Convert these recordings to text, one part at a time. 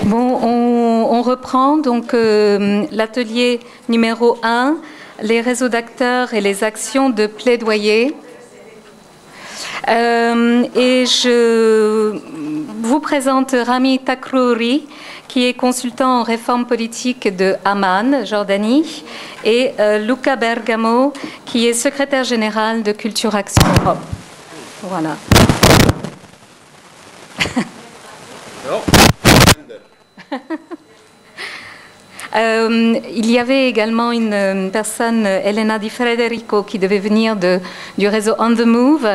Bon, on reprend donc l'atelier numéro 1, les réseaux d'acteurs et les actions de plaidoyer. Et je vous présente Rami Takrouri, qui est consultant en réforme politique de Amman, Jordanie, et Luca Bergamo, qui est secrétaire général de Culture Action Europe. Voilà. Il y avait également une personne, Elena di Federico, qui devait venir du réseau On the Move,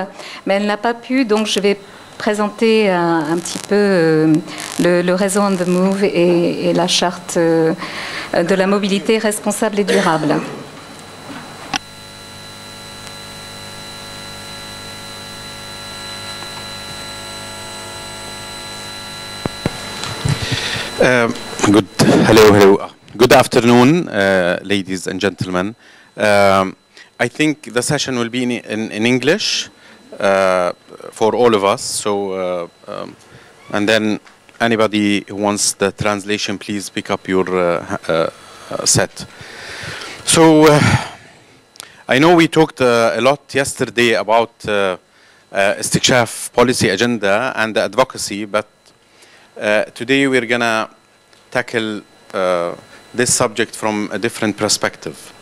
mais elle n'a pas pu, donc je vais présenter un petit peu le réseau On the Move et la charte de la mobilité responsable et durable. Good afternoon, ladies and gentlemen. I think the session will be in English for all of us. So, and then anybody who wants the translation, please pick up your set. So, I know we talked a lot yesterday about istikshaf policy agenda and the advocacy, but today we're gonna tackle this subject from a different perspective.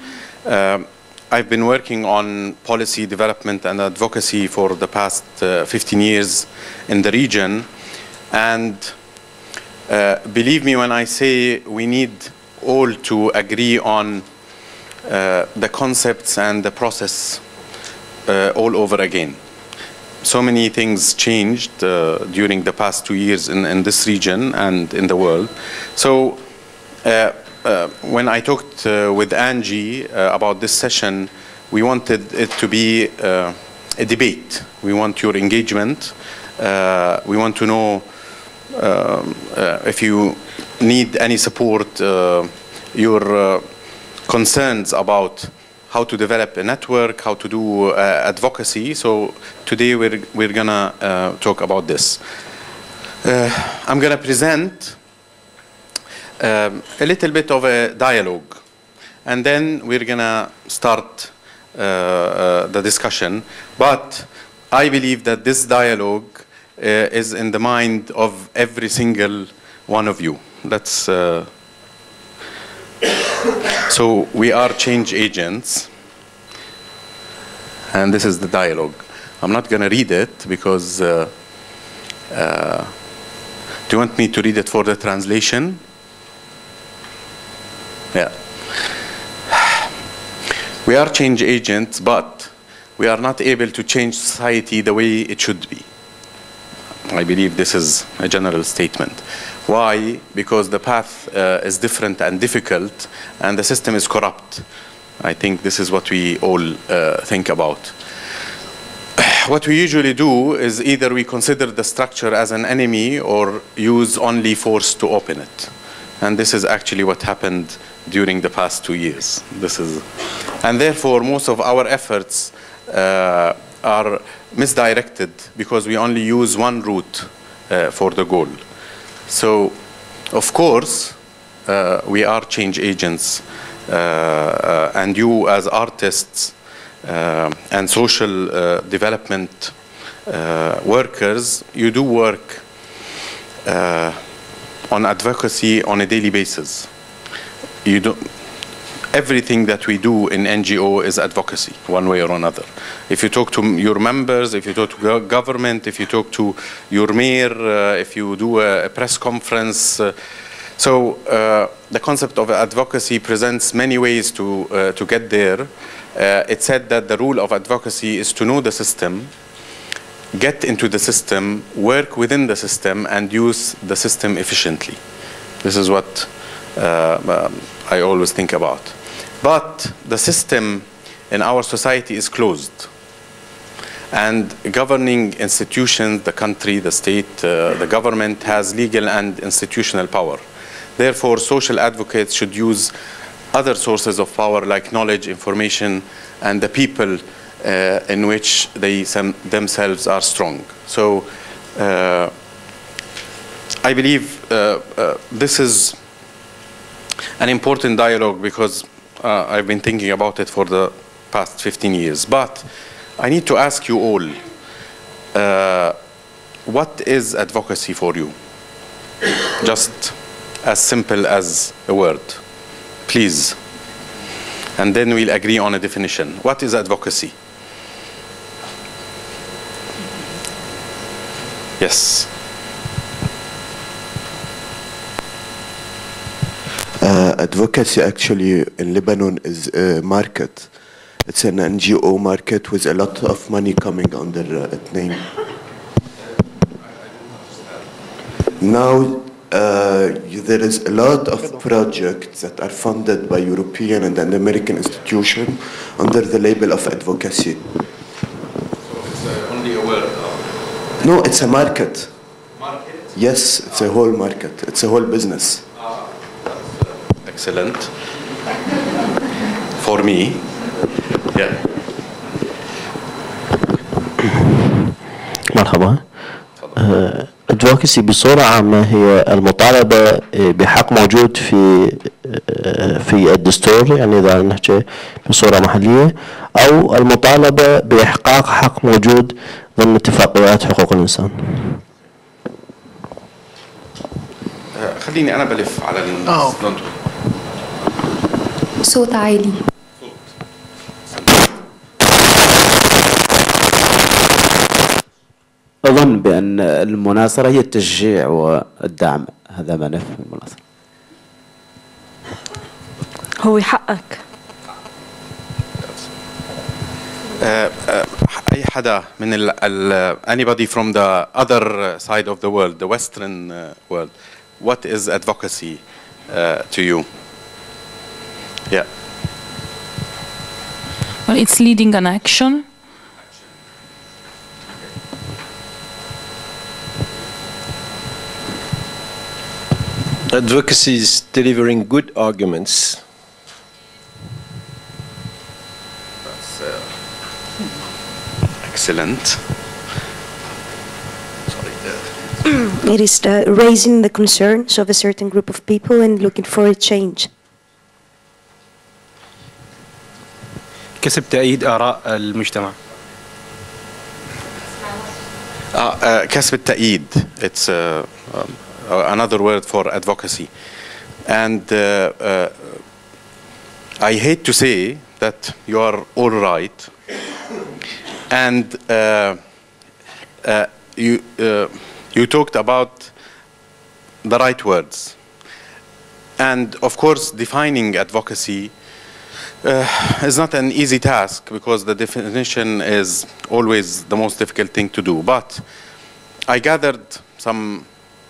I've been working on policy development and advocacy for the past 15 years in the region, and believe me when I say we need all to agree on the concepts and the process all over again. So many things changed during the past 2 years in this region and in the world. So when I talked with Angie about this session, we wanted it to be a debate. We want your engagement. We want to know if you need any support, your concerns about how to develop a network, how to do advocacy. So today we're gonna talk about this. I'm gonna present a little bit of a dialogue, and then we're gonna start the discussion. But I believe that this dialogue is in the mind of every single one of you. That's so we are change agents, and this is the dialogue. I'm not going to read it because do you want me to read it for the translation? Yeah. We are change agents, but we are not able to change society the way it should be. I believe this is a general statement. Why? Because the path is different and difficult, and the system is corrupt. I think this is what we all think about. What we usually do is either we consider the structure as an enemy or use only force to open it. And this is actually what happened during the past 2 years. And therefore, most of our efforts are misdirected because we only use one route for the goal. So, of course, we are change agents, and you as artists and social development workers, you do work on advocacy on a daily basis. Everything that we do in NGO is advocacy, one way or another. If you talk to your members, if you talk to government, if you talk to your mayor, if you do a press conference. The concept of advocacy presents many ways to get there. It's said that the rule of advocacy is to know the system, get into the system, work within the system, and use the system efficiently. This is what I always think about. But the system in our society is closed. And governing institutions, the country, the state, the government has legal and institutional power. Therefore, social advocates should use other sources of power like knowledge, information, and the people in which they themselves are strong. So I believe this is an important dialogue because I've been thinking about it for the past 15 years. But I need to ask you all, what is advocacy for you? Just as simple as a word, please. And then we'll agree on a definition. What is advocacy? Yes. Advocacy actually in Lebanon is a market. It's an NGO market with a lot of money coming under its name. Now there is a lot of projects that are funded by European and American institutions under the label of advocacy. So it's only a word? No, it's a market. Market? Yes, it's a whole market. It's a whole business. That's excellent. For me, yeah. مرحبا. Advocacy بصورة عامة هي المطالبة بحق موجود في الدستور، يعني إذا نحكي بصورة محلية، أو المطالبة بإحقاق حق موجود ضمن اتفاقيات حقوق الإنسان. خليني أنا بلف على لندن. صوت عالي. أظن بأن المناصرة هي التشجيع والدعم، هذا ما نفهم المناصرة. هو حقك. أي حدا من anybody from the other side of the world, the Western world, what is advocacy to you? Yeah. Well, it's leading an action. Advocacy is delivering good arguments. That's excellent. Sorry. It is raising the concerns of a certain group of people and looking for a change. كسب تأييد آراء المجتمع. كسب التأييد. It's another word for advocacy. And I hate to say that you are all right. And you talked about the right words. And of course, defining advocacy is not an easy task because the definition is always the most difficult thing to do. But I gathered some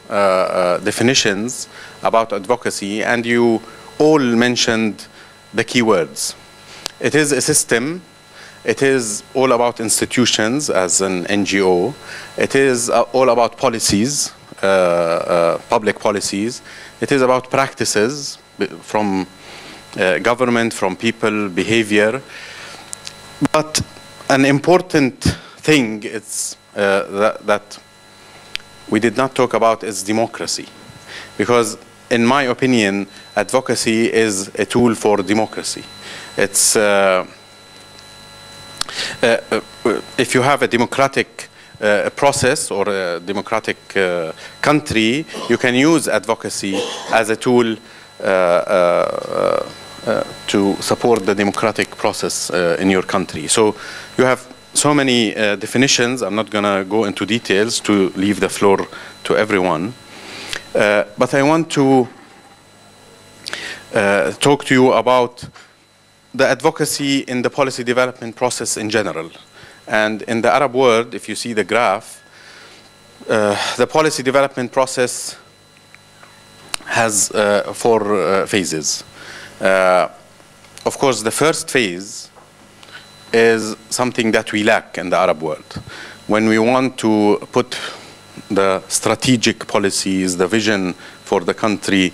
definitions about advocacy, and you all mentioned the key words. It is a system. It is all about institutions as an NGO. It is all about policies, public policies. It is about practices from government, from people, behavior. But an important thing is that we did not talk about is democracy. Because in my opinion, advocacy is a tool for democracy. It's, if you have a democratic process or a democratic country, you can use advocacy as a tool to support the democratic process in your country. So you have so many definitions. I'm not going to go into details to leave the floor to everyone. But I want to talk to you about the advocacy in the policy development process in general. And in the Arab world, if you see the graph, the policy development process has 4 phases. Of course, the first phase is something that we lack in the Arab world. When we want to put the strategic policies, the vision for the country,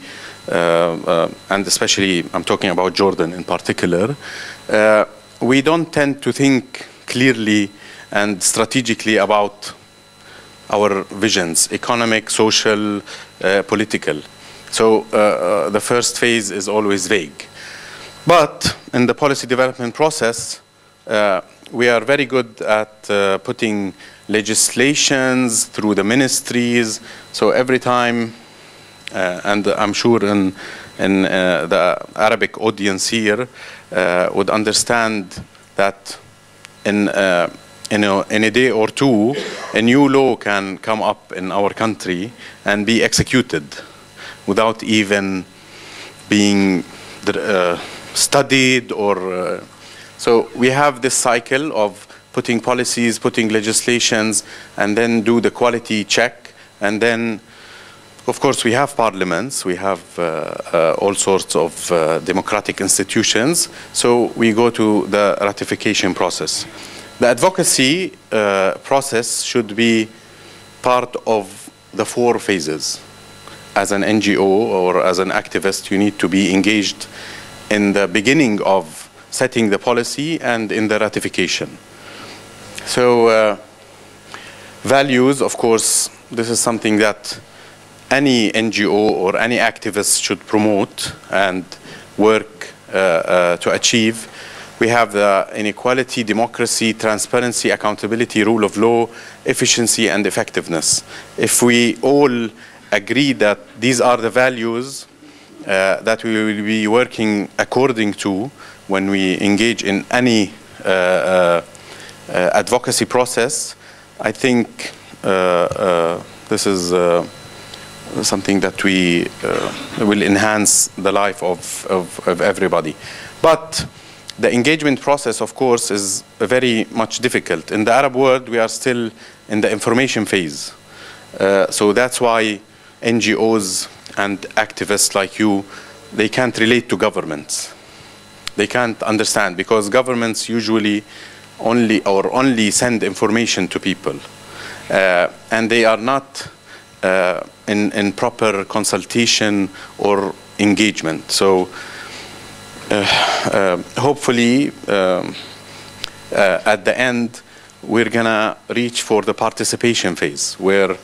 and especially I'm talking about Jordan in particular, we don't tend to think clearly and strategically about our visions, economic, social, political. So the first phase is always vague. But in the policy development process, we are very good at putting legislations through the ministries. So every time, and I'm sure in the Arabic audience here would understand that in a day or two, a new law can come up in our country and be executed without even being studied or so we have this cycle of putting policies, putting legislations, and then do the quality check. And then, of course, we have parliaments, we have all sorts of democratic institutions. So we go to the ratification process. The advocacy process should be part of the 4 phases. As an NGO or as an activist, you need to be engaged in the beginning of setting the policy and in the ratification. So values, of course, this is something that any NGO or any activist should promote and work to achieve. We have the inequality, democracy, transparency, accountability, rule of law, efficiency, and effectiveness. If we all agree that these are the values that we will be working according to when we engage in any advocacy process, I think this is something that we will enhance the life of everybody. But the engagement process, of course, is very much difficult. In the Arab world, we are still in the information phase. So that's why NGOs and activists like you, they can't relate to governments. They can't understand because governments usually only send information to people. And they are not in proper consultation or engagement. So hopefully at the end we're gonna reach for the participation phase where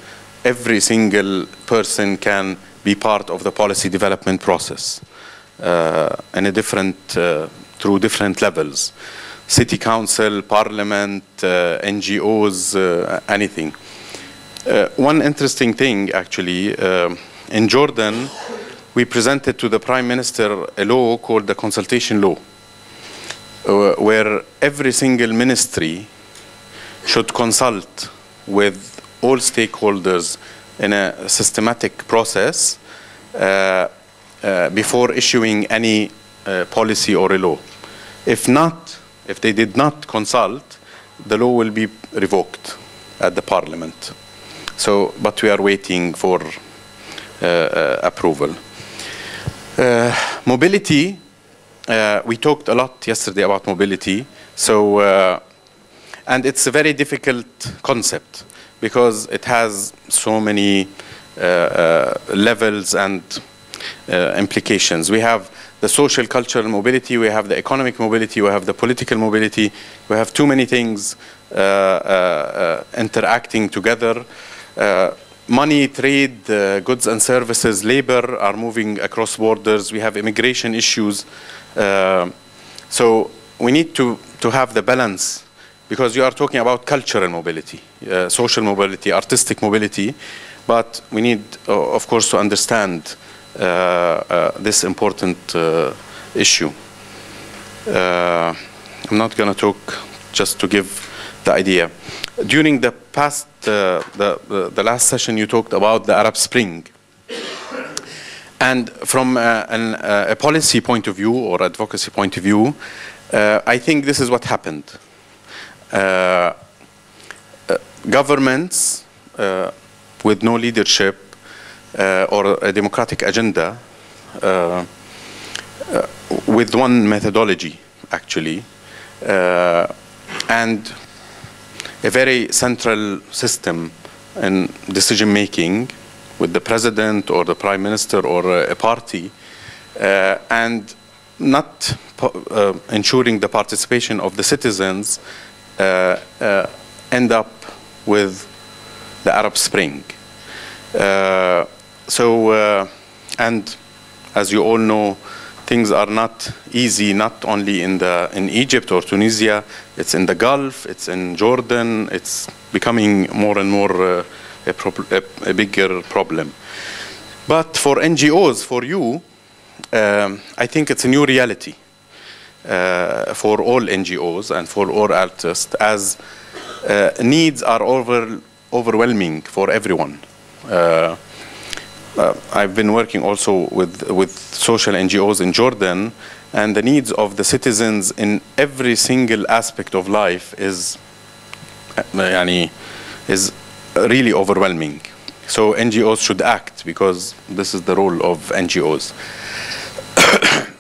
every single person can be part of the policy development process in a different through different levels. City council, parliament, NGOs, anything. One interesting thing actually, in Jordan, we presented to the Prime Minister a law called the consultation law, where every single ministry should consult with all stakeholders in a systematic process before issuing any policy or a law. If not, if they did not consult, the law will be revoked at the parliament. So, but we are waiting for approval. Mobility, we talked a lot yesterday about mobility. So, and it's a very difficult concept because it has so many levels and implications. We have the social cultural mobility, we have the economic mobility, we have the political mobility. We have too many things interacting together. Money, trade, goods and services, labor are moving across borders. We have immigration issues. So we need to have the balance because you are talking about cultural mobility, social mobility, artistic mobility, but we need, of course, to understand this important issue. I'm not going to talk just to give the idea. During the past, the last session, you talked about the Arab Spring. And from a policy point of view or advocacy point of view, I think this is what happened. Governments with no leadership or a democratic agenda with one methodology, actually, and a very central system in decision-making with the president or the prime minister or a party, and not ensuring the participation of the citizens, end up with the Arab Spring. And as you all know, things are not easy, not only in Egypt or Tunisia, it's in the Gulf, it's in Jordan, it's becoming more and more a bigger problem. But for NGOs, for you, I think it's a new reality for all NGOs and for all artists, as needs are overwhelming for everyone. I've been working also with social NGOs in Jordan, and the needs of the citizens in every single aspect of life is really overwhelming. So NGOs should act, because this is the role of NGOs.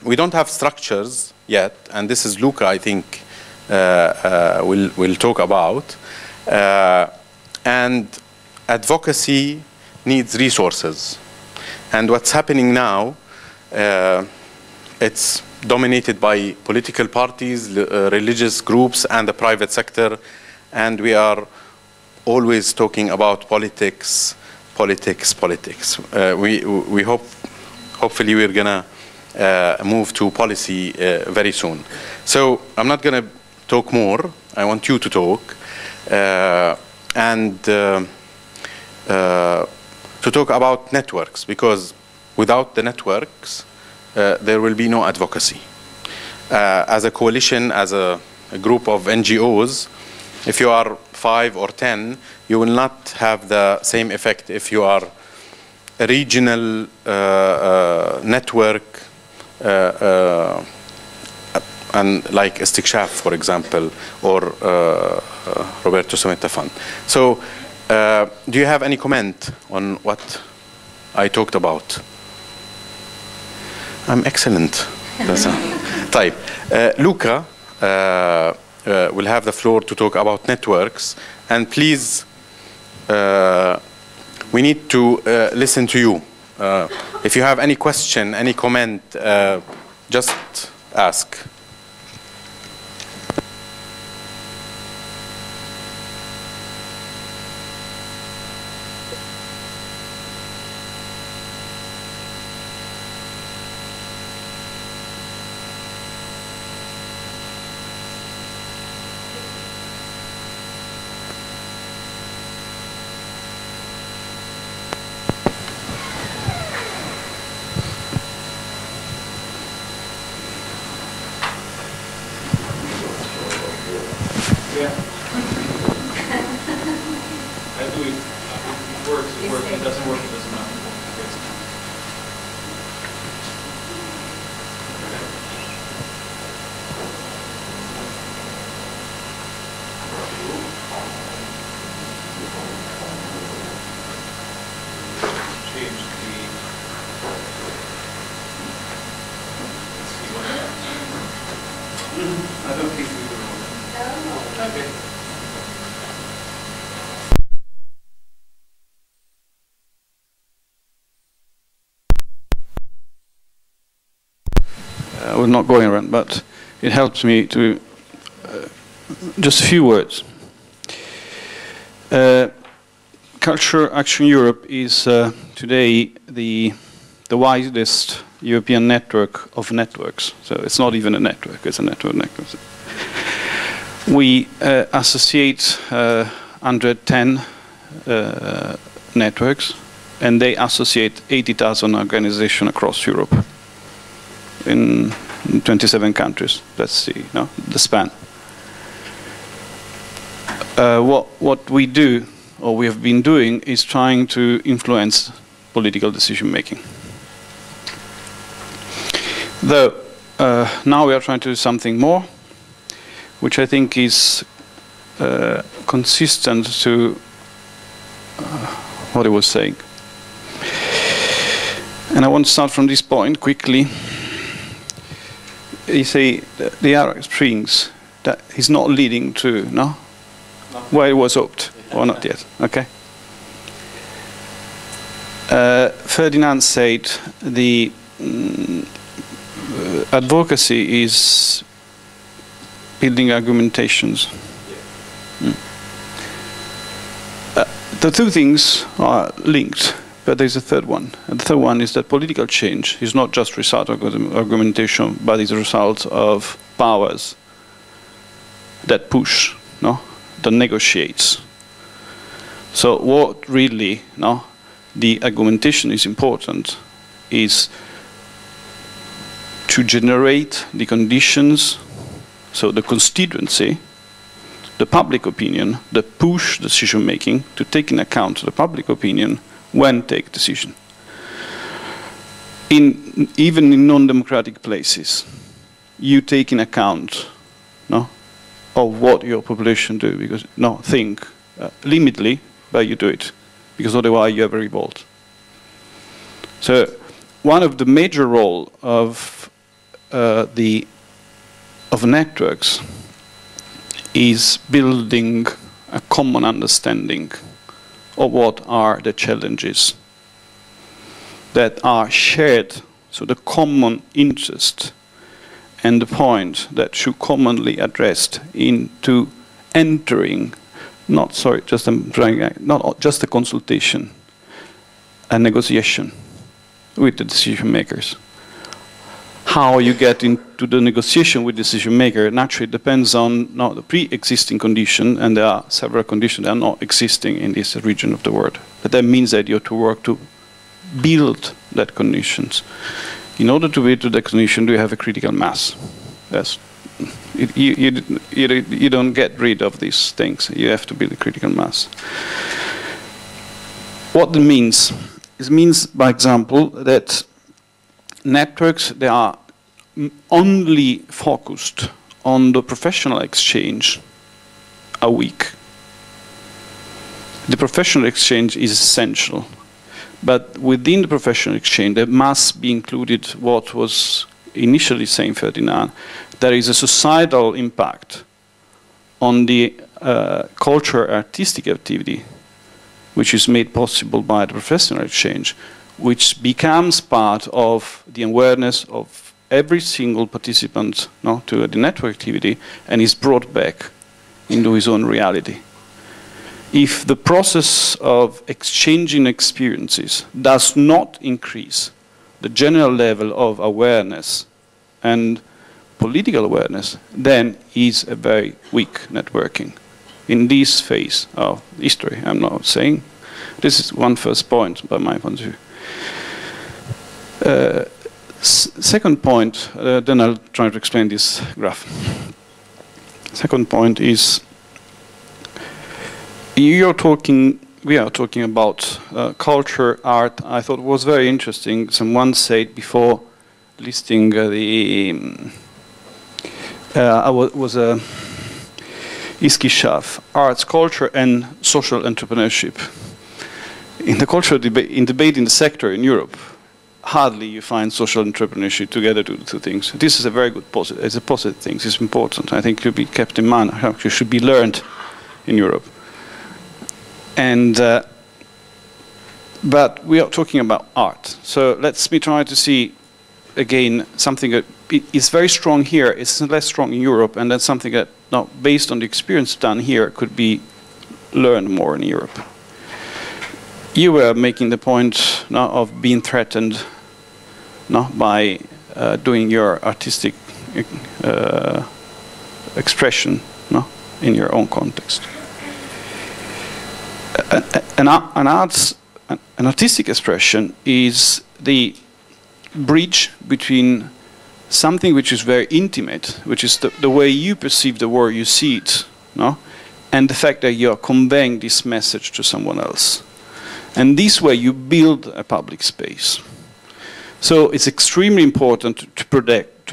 We don't have structures yet, and this is Luca, I think, will talk about. And advocacy needs resources. And what's happening now, it's dominated by political parties, religious groups, and the private sector. And we are always talking about politics, politics, politics. We hopefully we're gonna move to policy very soon. So I'm not gonna talk more. I want you to talk. To talk about networks, because without the networks, there will be no advocacy. As a coalition, as a group of NGOs, if you are 5 or 10, you will not have the same effect if you are a regional network, and like Istikshaf, for example, or Roberto Someta Fund. So, do you have any comment on what I talked about? I'm excellent. طيب. Luca will have the floor to talk about networks, and please, we need to listen to you. If you have any question, any comment, just ask. We're not going around, but it helps me to just a few words. Culture Action Europe is today the widest European network of networks. So it's not even a network; it's a network. We associate 110 networks, and they associate 80,000 organizations across Europe in 27 countries. That's the span. What we do, or we have been doing, is trying to influence political decision making. Though now we are trying to do something more, which I think is consistent to what I was saying. And I want to start from this point quickly. You say the Arab Springs, that is not leading to, no? Where it was hoped, or not yet, okay? Ferdinand said the advocacy is building argumentations. The two things are linked, but there's a third one. And the third one is that political change is not just result of argumentation, but is a result of powers that push, no, that negotiates. So what really, no, the argumentation is important is to generate the conditions, so the constituency, the public opinion, that push decision making to take in account the public opinion when take decision. Even in non-democratic places, you take in account, no, of what your population do, because think limitedly, but you do it, because otherwise you have a revolt. So one of the major role of networks is building a common understanding of what are the challenges that are shared, so the common interest and the point that should commonly addressed into entering, not just a consultation, a negotiation with the decision makers. How you get into the negotiation with decision maker naturally depends on the pre-existing condition, and there are several conditions that are not existing in this region of the world. But that means that you have to work to build that conditions. In order to build that condition, do you have a critical mass? Yes. You don't get rid of these things. You have to build a critical mass. What it means? It means, by example, that networks, they are only focused on the professional exchange are weak. The professional exchange is essential, but within the professional exchange there must be included what was initially saying Ferdinand, there is a societal impact on the cultural artistic activity which is made possible by the professional exchange, which becomes part of the awareness of every single participant to the network activity and is brought back into his own reality. If the process of exchanging experiences does not increase the general level of awareness and political awareness, then is a very weak networking. In this phase of history, I'm not saying. This is one first point by my point of view. Second point, then I'll try to explain this graph. Second point is, we are talking about culture, art. I thought it was very interesting. Someone said before listing was a Iskishaf, arts, culture, and social entrepreneurship. In the cultural debate in the sector in Europe, hardly you find social entrepreneurship together to two things. This is a very good positive. It's a positive thing. It's important. I think it should be kept in mind. It should be learned in Europe. And but we are talking about art. So let's try to see again something that is very strong here. It's less strong in Europe, and that's something that, based on the experience done here, could be learned more in Europe. You were making the point of being threatened by doing your artistic expression in your own context. An artistic expression is the bridge between something which is very intimate, which is the way you perceive the world, you see it, and the fact that you are conveying this message to someone else. And this way you build a public space. So it's extremely important to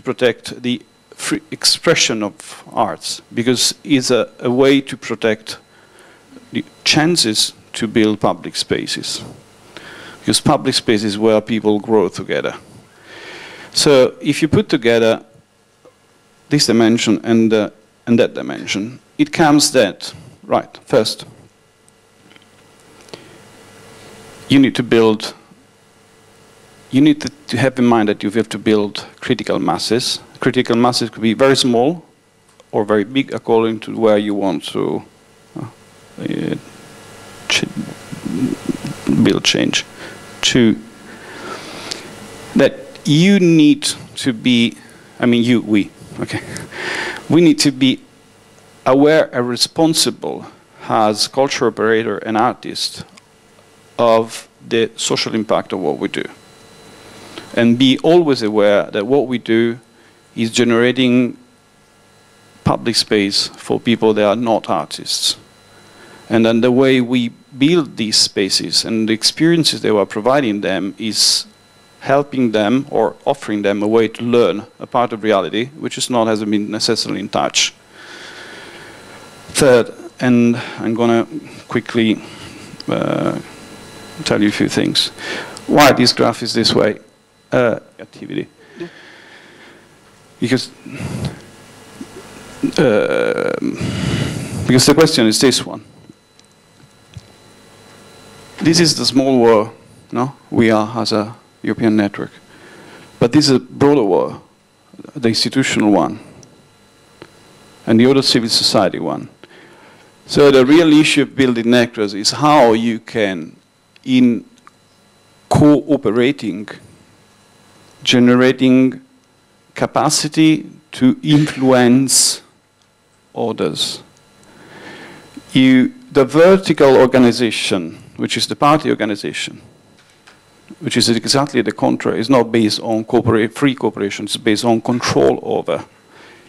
protect the free expression of arts, because it's a way to protect the chances to build public spaces. Because public space is where people grow together. So if you put together this dimension and that dimension, it comes that, right, first, you need to build, you need to have in mind that you have to build critical masses. Critical masses could be very small or very big according to where you want to build change. Two, that you need to be, we need to be aware and responsible as culture operator and artist of the social impact of what we do. And be always aware that what we do is generating public space for people that are not artists. And then the way we build these spaces and the experiences that we're providing them is helping them or offering them a way to learn a part of reality which is not hasn't been necessarily in touch. Third, and I'm going to quickly tell you a few things. Why this graph is this way? Activity. Because the question is this one. This is the small world, no? We are as a European network. But this is a broader world, the institutional one, and the other civil society one. So the real issue of building networks is how you can, in cooperating, generating capacity to influence others. The vertical organization, which is the party organization, which is exactly the contrary, is not based on free cooperation, it's based on control over.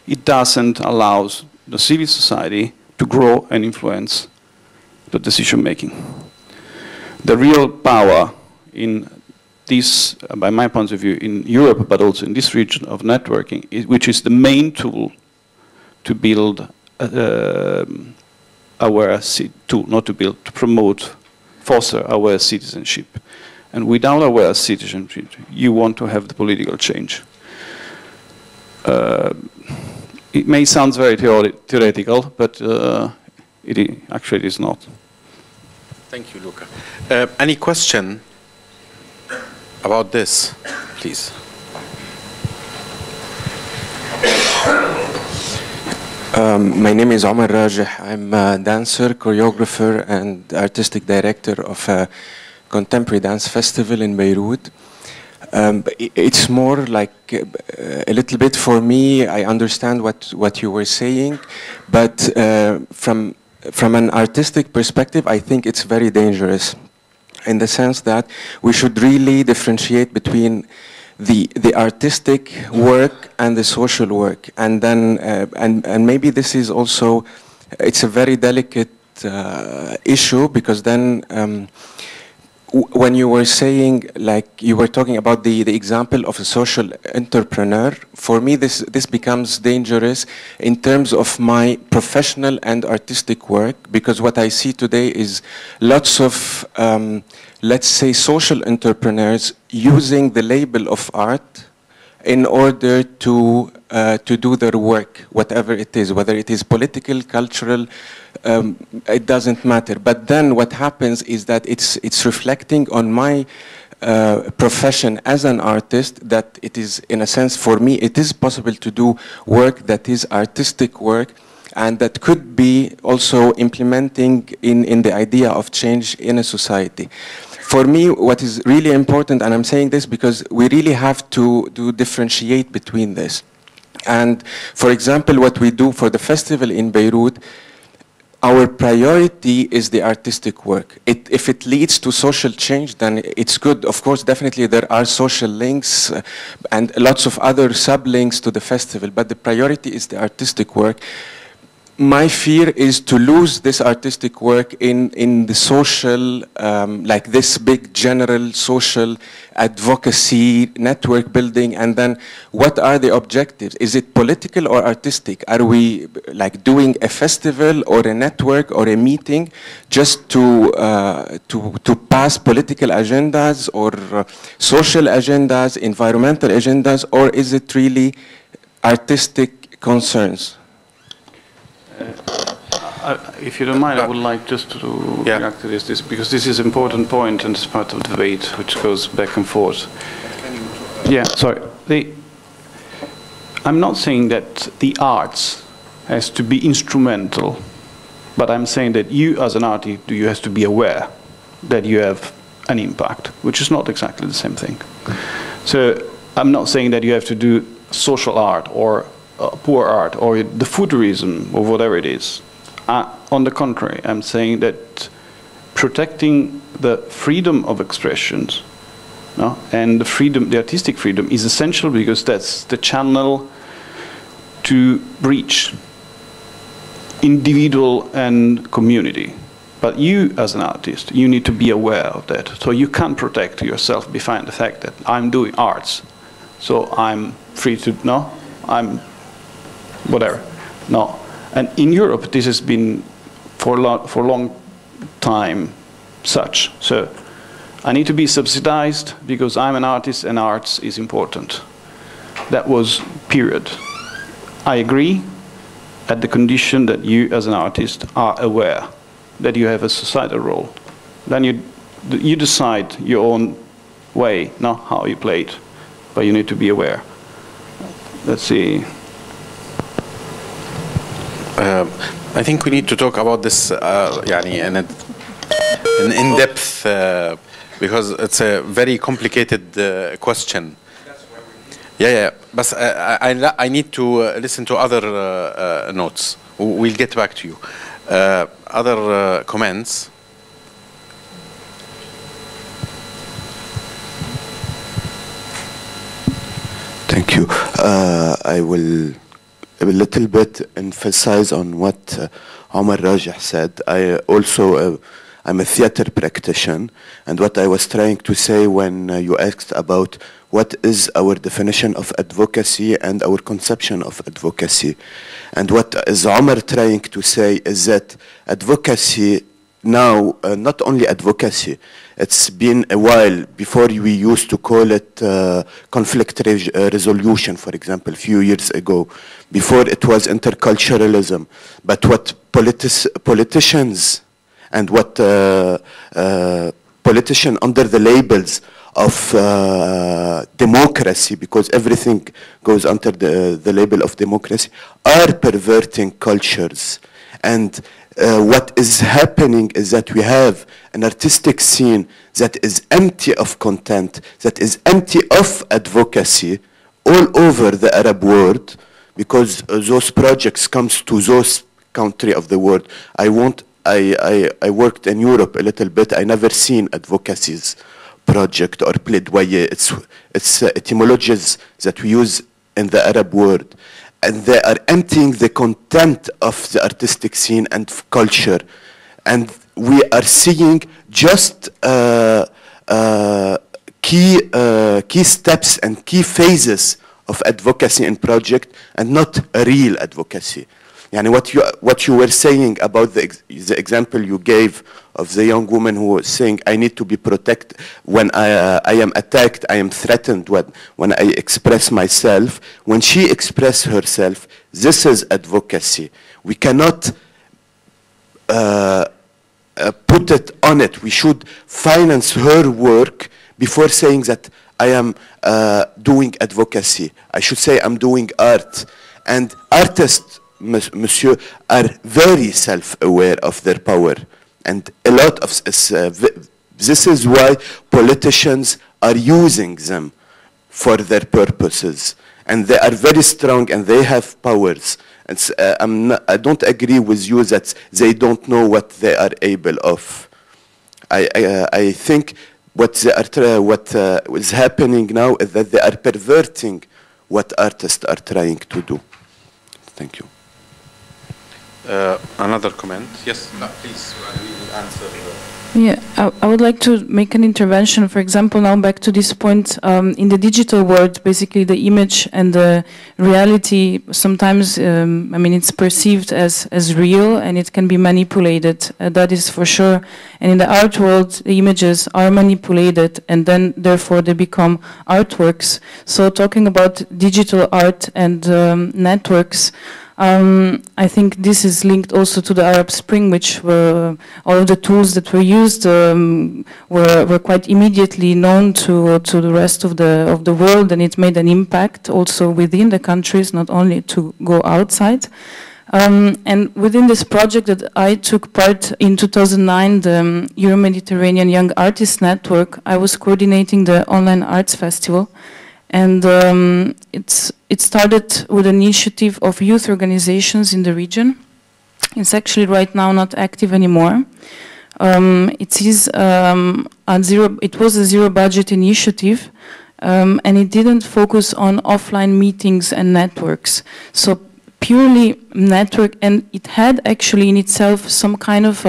It doesn't allow the civil society to grow and influence the decision making. The real power in this, by my point of view, in Europe, but also in this region of networking, which is the main tool to build to promote, foster aware citizenship. And without aware citizenship, you want to have the political change. It may sound very theoretical, but it actually is not. Thank you, Luca. Any question about this, please? My name is Omar Rajih. I'm a dancer, choreographer, and artistic director of a contemporary dance festival in Beirut. It's more like a little bit for me. I understand what you were saying, but from an artistic perspective, I think it's very dangerous, in the sense that we should really differentiate between the artistic work and the social work, and then and maybe this is also, it's a very delicate issue, because then when you were saying, like you were talking about the example of a social entrepreneur, for me this becomes dangerous in terms of my professional and artistic work, because what I see today is lots of let's say social entrepreneurs using the label of art in order to do their work, whatever it is, whether it is political, cultural, it doesn't matter. But then what happens is that it's reflecting on my profession as an artist, that it is, in a sense, for me, it is possible to do work that is artistic work, and that could be also implementing in the idea of change in a society. For me, what is really important, and I'm saying this because we really have to differentiate between this. And for example, what we do for the festival in Beirut, our priority is the artistic work. If it leads to social change, then it's good. Of course, definitely there are social links and lots of other sub-links to the festival, but the priority is the artistic work. My fear is to lose this artistic work in the social, like this big general social advocacy, network building, and then what are the objectives? Is it political or artistic? Are we like doing a festival or a network or a meeting just to pass political agendas or social agendas, environmental agendas, or is it really artistic concerns? If you don't mind, I would like just to react to this, because this is an important point and it's part of the debate which goes back and forth. Yeah, sorry. I'm not saying that the arts has to be instrumental, but I'm saying that you as an artist, you have to be aware that you have an impact, which is not exactly the same thing. So I'm not saying that you have to do social art or poor art or the futurism or whatever it is. On the contrary, I'm saying that protecting the freedom of expressions, no, and the freedom, the artistic freedom, is essential because that's the channel to reach individual and community. But you, as an artist, you need to be aware of that. So you can't protect yourself behind the fact that I'm doing arts, so I'm free to, no, I'm whatever. No. And in Europe, this has been for a long time such. So I need to be subsidized because I'm an artist and arts is important. That was period. I agree at the condition that you as an artist are aware that you have a societal role. Then you decide your own way, not how you play it, but you need to be aware. Let's see. I think we need to talk about this in in-depth because it's a very complicated question. Yeah. But I need to listen to other notes. We'll get back to you. Other comments? Thank you. I will a little bit emphasize on what Omar Rajih said. I'm a theater practitioner, and what I was trying to say when you asked about what is our definition of advocacy and our conception of advocacy, and what is Omar trying to say is that advocacy now, not only advocacy, it's been a while before we used to call it conflict resolution, for example, a few years ago. Before it was interculturalism. But what politicians and what politicians under the labels of democracy, because everything goes under the label of democracy, are perverting cultures. And what is happening is that we have an artistic scene that is empty of content, that is empty of advocacy all over the Arab world, because those projects comes to those countries of the world. I worked in Europe a little bit. I never seen advocacy's project or plaidoyer. It's etymologies that we use in the Arab world. And they are emptying the content of the artistic scene and culture. And we are seeing just key steps and key phases of advocacy in project and not a real advocacy. Yani what you were saying about the example you gave of the young woman who was saying, I need to be protected when I am attacked, I am threatened when I express myself. When she expressed herself, this is advocacy. We cannot put it on it. We should finance her work before saying that I am doing advocacy. I should say I'm doing art. And artists, monsieur, are very self-aware of their power. And a lot of this is why politicians are using them for their purposes. And they are very strong and they have powers. And I don't agree with you that they don't know what they are able of. I think what is happening now is that they are perverting what artists are trying to do. Thank you. Another comment? Yes, please. We will answer. Yeah, I would like to make an intervention. For example, now back to this point, in the digital world, basically the image and the reality sometimes, I mean, it's perceived as real and it can be manipulated. That is for sure. And in the art world, the images are manipulated and then therefore they become artworks. So talking about digital art and networks, I think this is linked also to the Arab Spring, which were all of the tools that were used were quite immediately known to the rest of the world, and it made an impact also within the countries, not only to go outside. And within this project that I took part in 2009, the Euro-Mediterranean Young Artists Network, I was coordinating the online arts festival. And it started with an initiative of youth organizations in the region. It's actually right now not active anymore. It was a zero budget initiative, and it didn't focus on offline meetings and networks. So purely network, and it had actually in itself some kind of,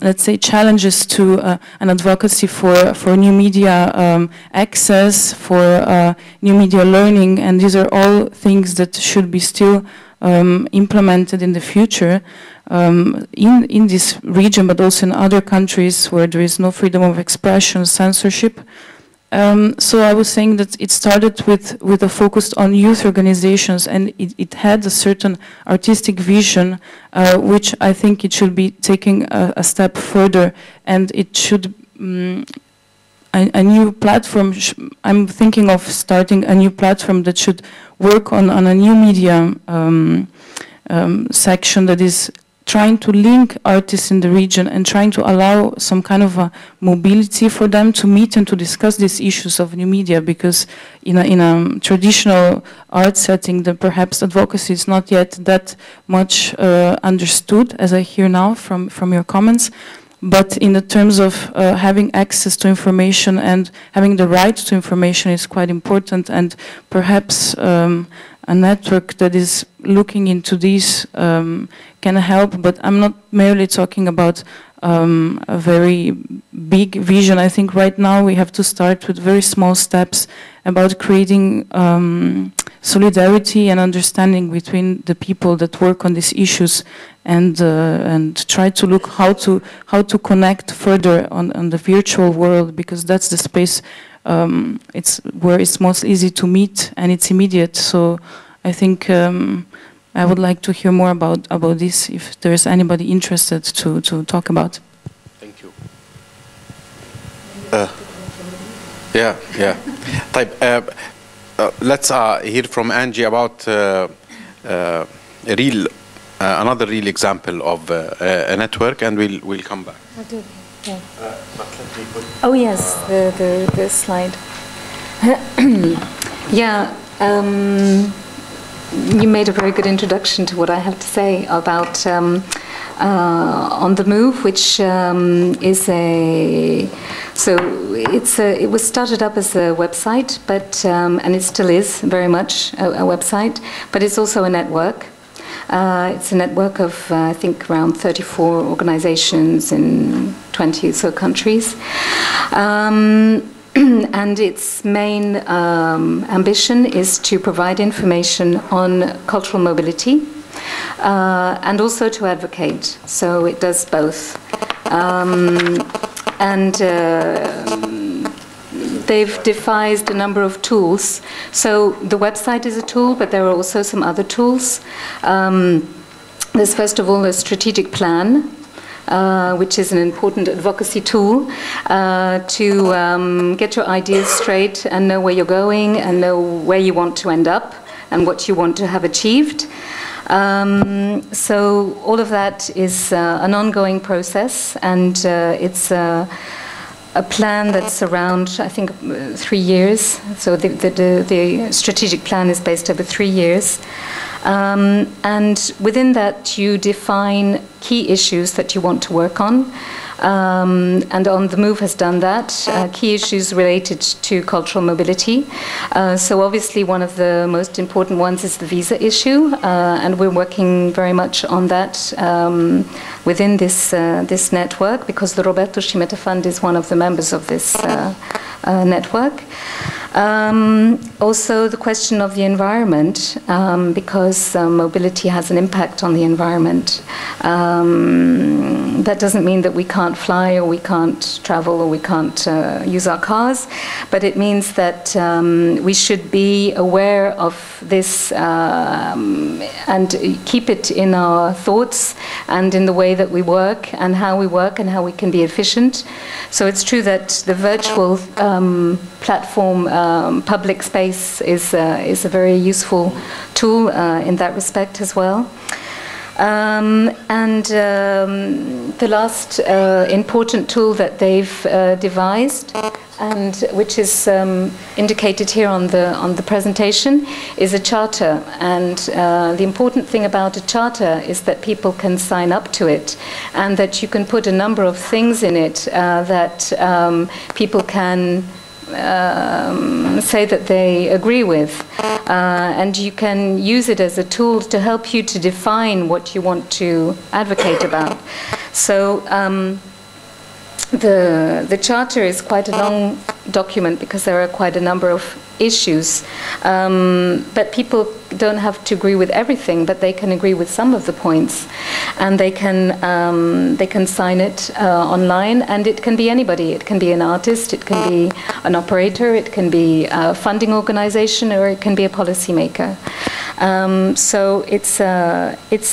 let's say, challenges to an advocacy for new media access, for new media learning, and these are all things that should be still implemented in the future in this region, but also in other countries where there is no freedom of expression, censorship. So I was saying that it started with a focus on youth organizations, and it had a certain artistic vision, which I think it should be taking a step further, and it should a new platform. I'm thinking of starting a new platform that should work on a new media section that is trying to link artists in the region and trying to allow some kind of a mobility for them to meet and to discuss these issues of new media, because in a traditional art setting, perhaps advocacy is not yet that much understood, as I hear now from your comments. But in the terms of having access to information and having the right to information is quite important, and perhaps a network that is looking into these can help. But I'm not merely talking about a very big vision. I think right now we have to start with very small steps about creating solidarity and understanding between the people that work on these issues, and try to look how to connect further on the virtual world, because that's the space it's where it's most easy to meet and it's immediate. So I think I would like to hear more about this, if there's anybody interested to talk about. Thank you. Yeah. طيب, let's hear from Angie about another real example of a network, and we'll come back. Yeah. Oh yes, the slide. Yeah, you made a very good introduction to what I have to say about On the Move, which is it was started up as a website, but and it still is very much a website, but it's also a network. It's a network of, I think, around 34 organizations in 20 or so countries. And its main ambition is to provide information on cultural mobility and also to advocate. So it does both. They've devised a number of tools. So the website is a tool, but there are also some other tools. There's first of all a strategic plan, which is an important advocacy tool to get your ideas straight and know where you're going and know where you want to end up and what you want to have achieved. So all of that is an ongoing process, and it's a plan that's around, I think, 3 years. So the strategic plan is based over 3 years. And within that, you define key issues that you want to work on. And On the Move has done that. Key issues related to cultural mobility. So obviously one of the most important ones is the visa issue, and we're working very much on that within this network, because the Roberto Scimeta Fund is one of the members of this network. Also the question of the environment, because mobility has an impact on the environment. That doesn't mean that we can't fly or we can't travel or we can't use our cars, but it means that we should be aware of this and keep it in our thoughts and in the way that we work and how we can be efficient. So it's true that the virtual platform public space is a very useful tool in that respect as well. The last important tool that they've devised, and which is indicated here on the presentation, is a charter. And the important thing about a charter is that people can sign up to it, and that you can put a number of things in it that people can say that they agree with, and you can use it as a tool to help you to define what you want to advocate about. So the charter is quite a long document because there are quite a number of issues, but people don't have to agree with everything, but they can agree with some of the points, and they can sign it online, and it can be anybody. It can be an artist, it can be an operator, it can be a funding organization, or it can be a policymaker. So it's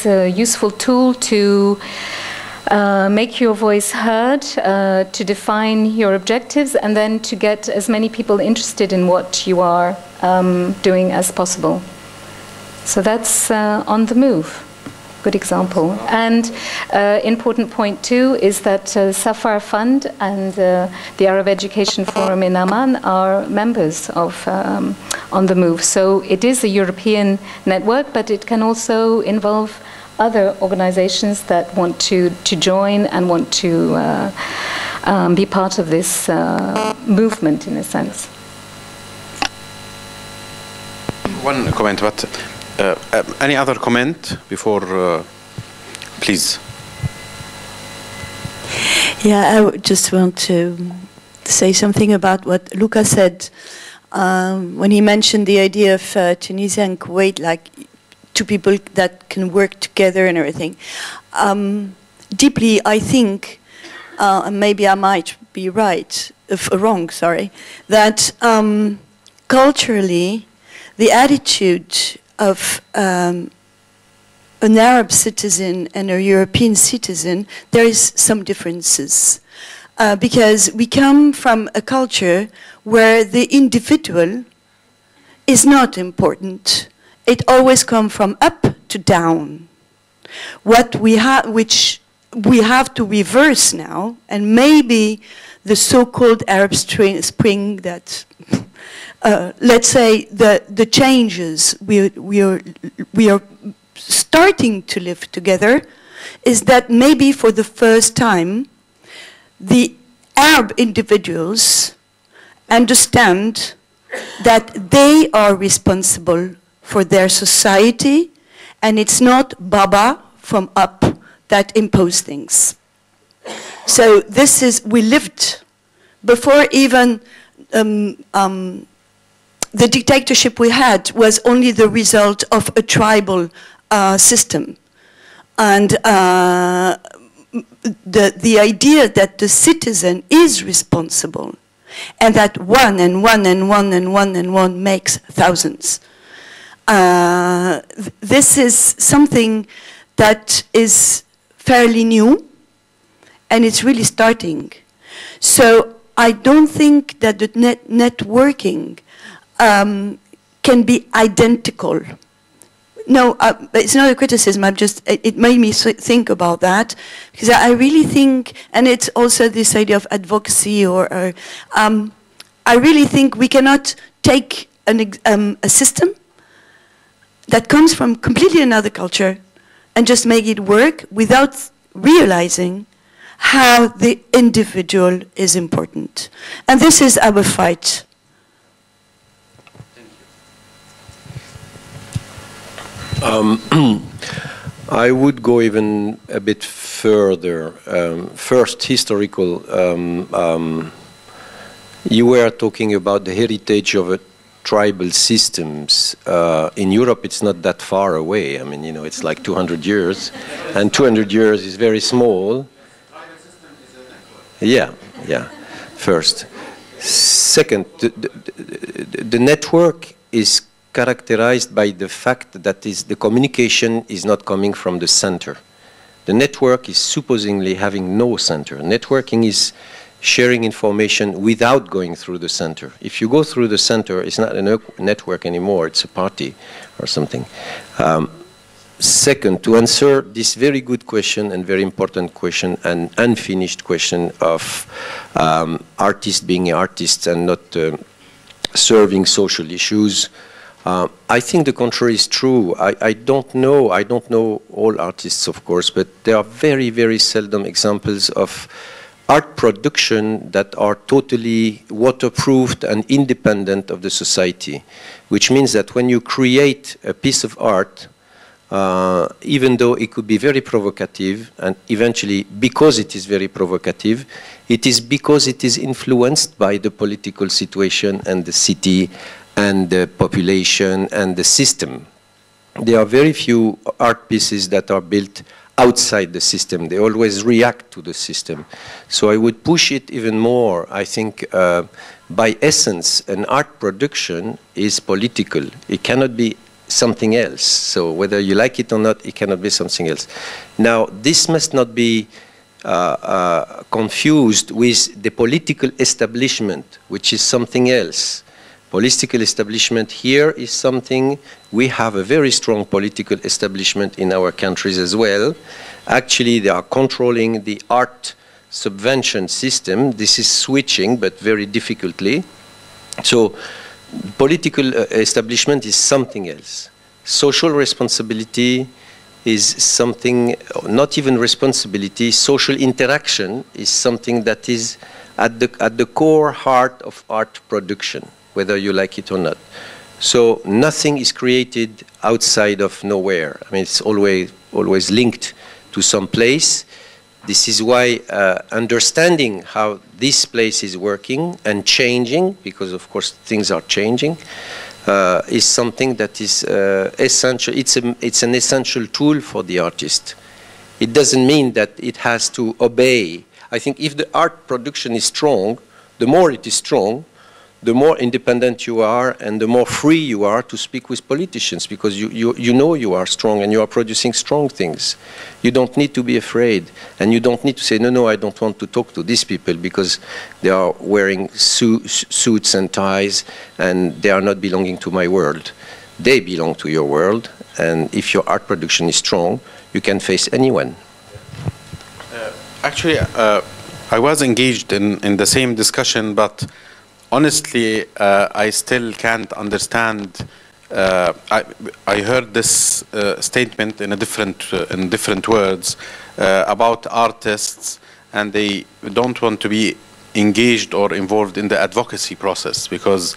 a useful tool to make your voice heard, to define your objectives, and then to get as many people interested in what you are doing as possible. So that's on the move. Good example. And important point too is that Safar Fund and the Arab Education Forum in Amman are members of On the Move. So it is a European network, but it can also involve other organizations that want to join and want to be part of this movement, in a sense. One comment, but any other comment before, please? Yeah, I just want to say something about what Luca said when he mentioned the idea of Tunisia and Kuwait, like two people that can work together and everything. Deeply, I think, and maybe I might be right, wrong, sorry, that culturally, the attitude of an Arab citizen and a European citizen, there is some differences. Because we come from a culture where the individual is not important. It always comes from up to down. What we have, which we have to reverse now, and maybe the so-called Arab Spring that, let's say, the changes we are starting to live together, is that maybe for the first time, the Arab individuals understand that they are responsible for their society, and it's not Baba from up that impose things. So this is, we lived before even the dictatorship we had was only the result of a tribal system. And the idea that the citizen is responsible and that one and one and one and one and one makes thousands. This is something that is fairly new, and it's really starting. So I don't think that the networking can be identical. No, it's not a criticism. I'm just, it made me think about that, because I really think, and it's also this idea of advocacy, I really think we cannot take a system that comes from completely another culture and just make it work without realizing how the individual is important. And this is our fight. I would go even a bit further. First, historical. You were talking about the heritage of tribal systems. In Europe, it's not that far away. I mean, you know, it's like 200 years, and 200 years is very small. Yeah, yeah. First. Second, the network is characterized by the fact that the communication is not coming from the center. The network is supposedly having no center. Networking is sharing information without going through the center. If you go through the center, it's not a network anymore, it's a party or something. Second, to answer this very good question and very important question and unfinished question of artists being artists and not serving social issues, I think the contrary is true. I don't know all artists, of course, but there are very, very seldom examples of art production that are totally waterproofed and independent of the society, which means that when you create a piece of art, even though it could be very provocative, and eventually, because it is very provocative, it is because it is influenced by the political situation and the city and the population and the system. There are very few art pieces that are built outside the system. They always react to the system. So I would push it even more. I think by essence, an art production is political. It cannot be something else. So whether you like it or not, it cannot be something else. Now, this must not be confused with the political establishment, which is something else. Political establishment here is something, we have a very strong political establishment in our countries as well. Actually, they are controlling the art subvention system. This is switching, but very difficultly. So, political establishment is something else. Social responsibility is something, not even responsibility, social interaction is something that is at the core heart of art production, whether you like it or not. So nothing is created outside of nowhere. I mean, it's always linked to some place. This is why understanding how this place is working and changing, because of course things are changing, is something that is essential. It's an essential tool for the artist. It doesn't mean that it has to obey. I think if the art production is strong, the more it is strong, the more independent you are and the more free you are to speak with politicians, because you know you are strong and you are producing strong things. You don't need to be afraid, and you don't need to say, no, I don't want to talk to these people because they are wearing suits and ties and they are not belonging to my world. They belong to your world, and if your art production is strong, you can face anyone. Actually, I was engaged in the same discussion, but honestly, I still can't understand. I heard this statement in different words about artists, and they don't want to be engaged or involved in the advocacy process, because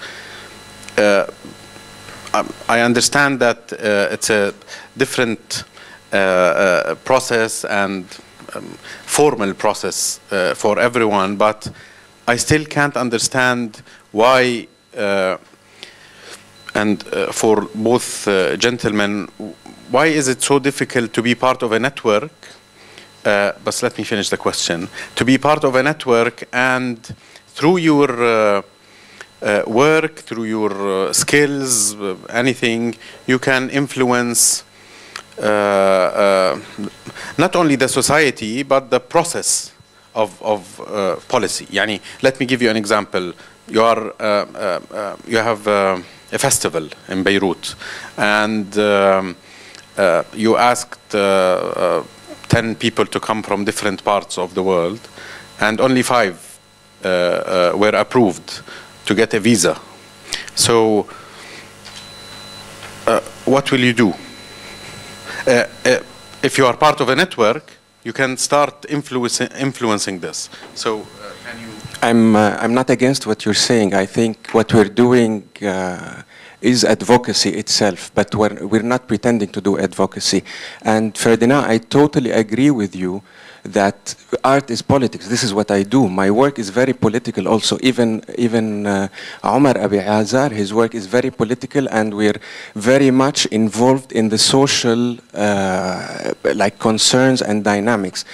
I understand that it's a different process and formal process for everyone, but I still can't understand why, and for both gentlemen, why is it so difficult to be part of a network? But let me finish the question. To be part of a network, and through your work, through your skills, anything, you can influence not only the society, but the process of policy. Yani, let me give you an example. You have a festival in Beirut, and you asked 10 people to come from different parts of the world, and only 5 were approved to get a visa. So what will you do? If you are part of a network, you can start influencing this. So can you? I'm not against what you're saying. I think what we're doing is advocacy itself, but we're not pretending to do advocacy. And Ferdinand, I totally agree with you that art is politics. This is what I do. My work is very political also. Even Omar Abi Azar, his work is very political, and we're very much involved in the social like concerns and dynamics.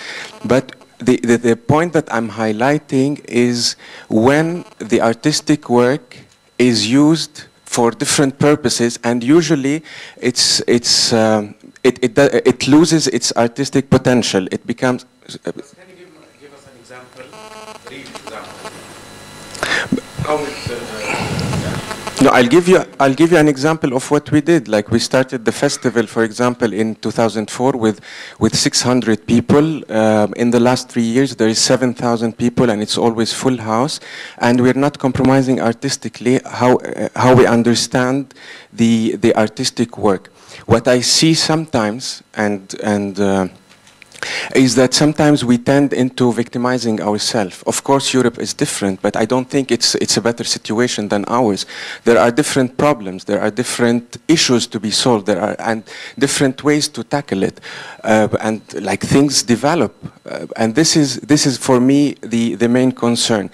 But the point that I'm highlighting is when the artistic work is used for different purposes, and usually it loses its artistic potential. It becomes. Can you give us an example, real example? How No, I'll give you an example of what we did. Like we started the festival, for example, in 2004 with 600 people. In the last 3 years, there is 7,000 people, and it's always full house. And we're not compromising artistically how we understand the artistic work. What I see sometimes, is that sometimes we tend into victimizing ourselves. Of course, Europe is different, but I don't think it's a better situation than ours. There are different problems, there are different issues to be solved, there are and different ways to tackle it, and like things develop. And this is for me the main concern.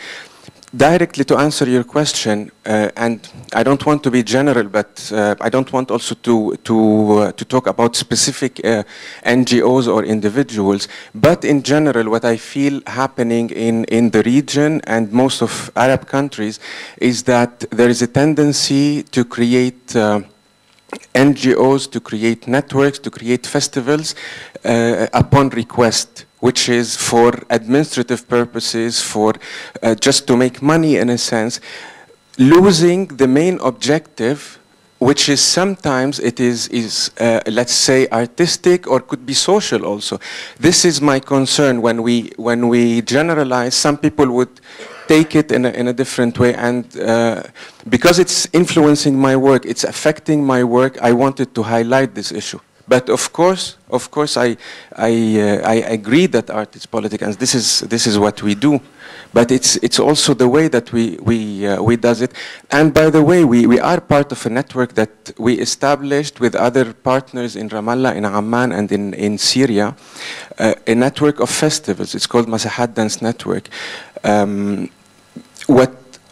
Directly to answer your question, and I don't want to be general, but I don't want also to talk about specific NGOs or individuals, but in general, what I feel happening in the region and most of Arab countries is that there is a tendency to create NGOs, to create networks, to create festivals upon request, which is for administrative purposes, for just to make money in a sense, losing the main objective, which is sometimes it is let's say artistic or could be social also. This is my concern when we generalize. Some people would take it in a different way, and because it's influencing my work, it's affecting my work, I wanted to highlight this issue. But of course, I agree that art is politics, and this is what we do. But it's also the way that we does it. And by the way, we are part of a network that we established with other partners in Ramallah, in Amman, and in Syria, a network of festivals. It's called Masahat Dance Network.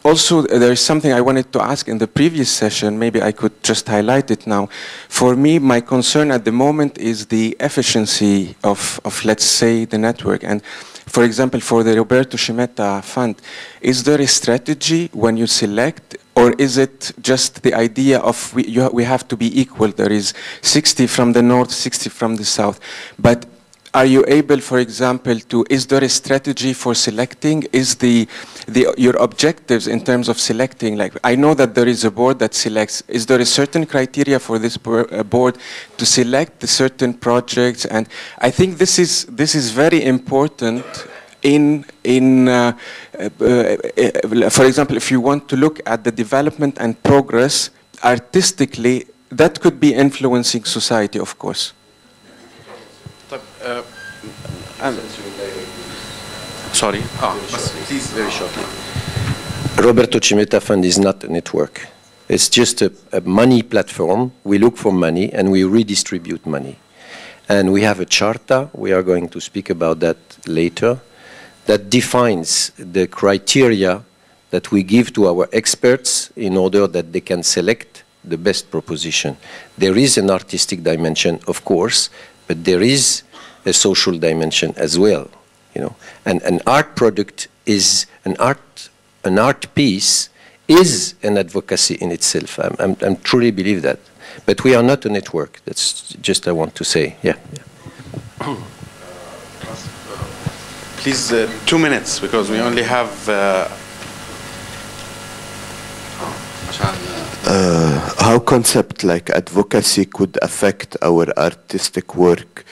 Also, there is something I wanted to ask in the previous session. Maybe I could just highlight it now. For me, my concern at the moment is the efficiency of let's say, the network. And for example, for the Roberto Scimetta Fund, is there a strategy when you select, or is it just the idea of we have to be equal? There is 60 from the north, 60 from the south. But are you able, for example, is there a strategy for selecting? Is your objectives in terms of selecting, like, I know that there is a board that selects. Is there a certain criteria for this board to select the certain projects? And I think this is very important for example, if you want to look at the development and progress artistically, that could be influencing society, of course. Sorry. Please, very shortly. Roberto Scimetta Fund is not a network. It's just a money platform. We look for money and we redistribute money. And we have a charter, we are going to speak about that later, that defines the criteria that we give to our experts in order that they can select the best proposition. There is an artistic dimension, of course, but there is a social dimension as well, you know. And an art product is an art piece is an advocacy in itself. I truly believe that. But we are not a network. That's just I want to say. Yeah. Please, 2 minutes, because we only have. How concept like advocacy could affect our artistic work?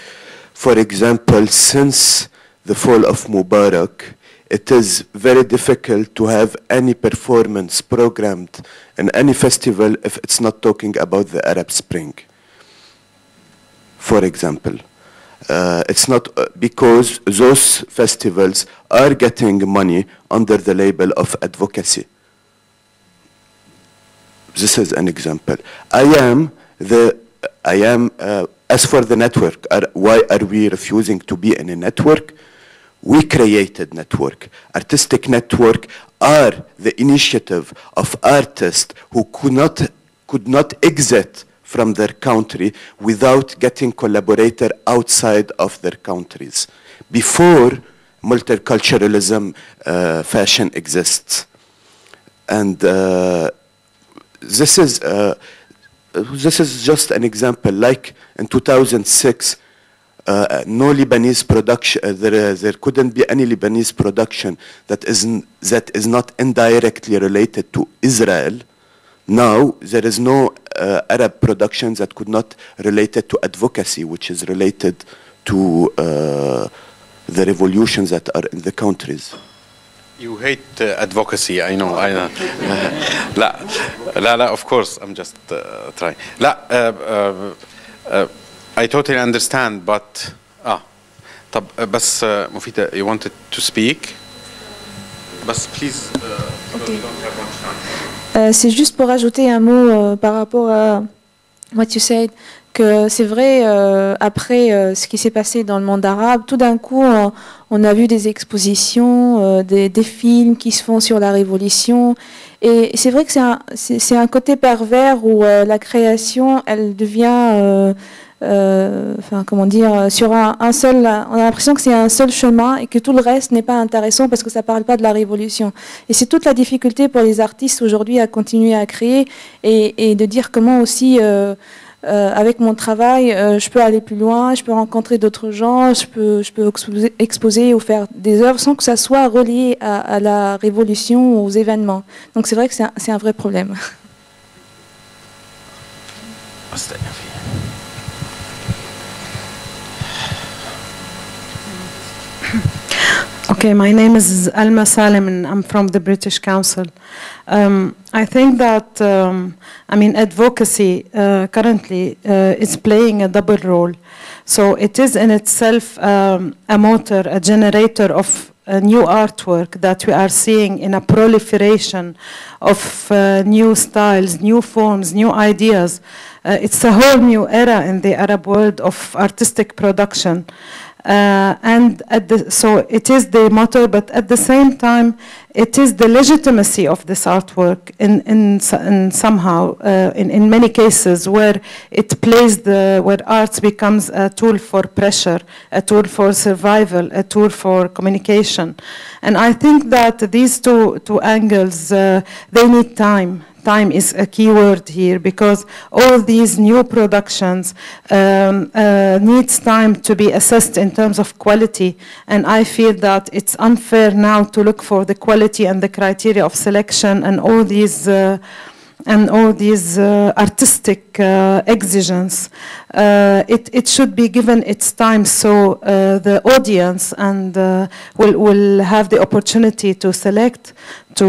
For example, since the fall of Mubarak, it is very difficult to have any performance programmed in any festival if it's not talking about the Arab Spring. For example, it's not because those festivals are getting money under the label of advocacy. This is an example. As for the network, why are we refusing to be in a network? We created network. Artistic network are the initiative of artists who could not exit from their country without getting collaborator outside of their countries. Before multiculturalism fashion exists. And this is just an example. Like in 2006, no Lebanese production. There couldn't be any Lebanese production that is not indirectly related to Israel. Now there is no Arab production that could not related to advocacy, which is related to the revolutions that are in the countries. You hate advocacy, I know. لا, of course, I'm just trying. I totally understand, but طب بس مفيدة, you wanted to speak? But please, okay. C'est juste pour ajouter un mot par rapport à what you said, que c'est vrai, après ce qui s'est passé dans le monde arabe, tout d'un coup, on a vu des expositions, des films qui se font sur la révolution. Et c'est vrai que c'est un côté pervers où la création, elle devient... enfin, comment dire, sur un seul, on a l'impression que c'est un seul chemin et que tout le reste n'est pas intéressant parce que ça parle pas de la révolution. Et c'est toute la difficulté pour les artistes aujourd'hui à continuer à créer et de dire comment aussi, avec mon travail, je peux aller plus loin, je peux rencontrer d'autres gens, je peux exposer ou faire des œuvres sans que ça soit relié à la révolution ou aux événements. Donc c'est vrai que c'est un vrai problème. Okay, my name is Alma Salem and I'm from the British Council. I think that, I mean, advocacy currently is playing a double role. So it is in itself a motor, a generator of new artwork that we are seeing in a proliferation of new styles, new forms, new ideas. It's a whole new era in the Arab world of artistic production. And so it is the motor, but at the same time, it is the legitimacy of this artwork in somehow, in many cases, where it plays where arts becomes a tool for pressure, a tool for survival, a tool for communication. And I think that these two angles, they need time. Time is a key word here because all these new productions needs time to be assessed in terms of quality, and I feel that it's unfair now to look for the quality and the criteria of selection and all these artistic exigence. It should be given its time so the audience and will have the opportunity to select, to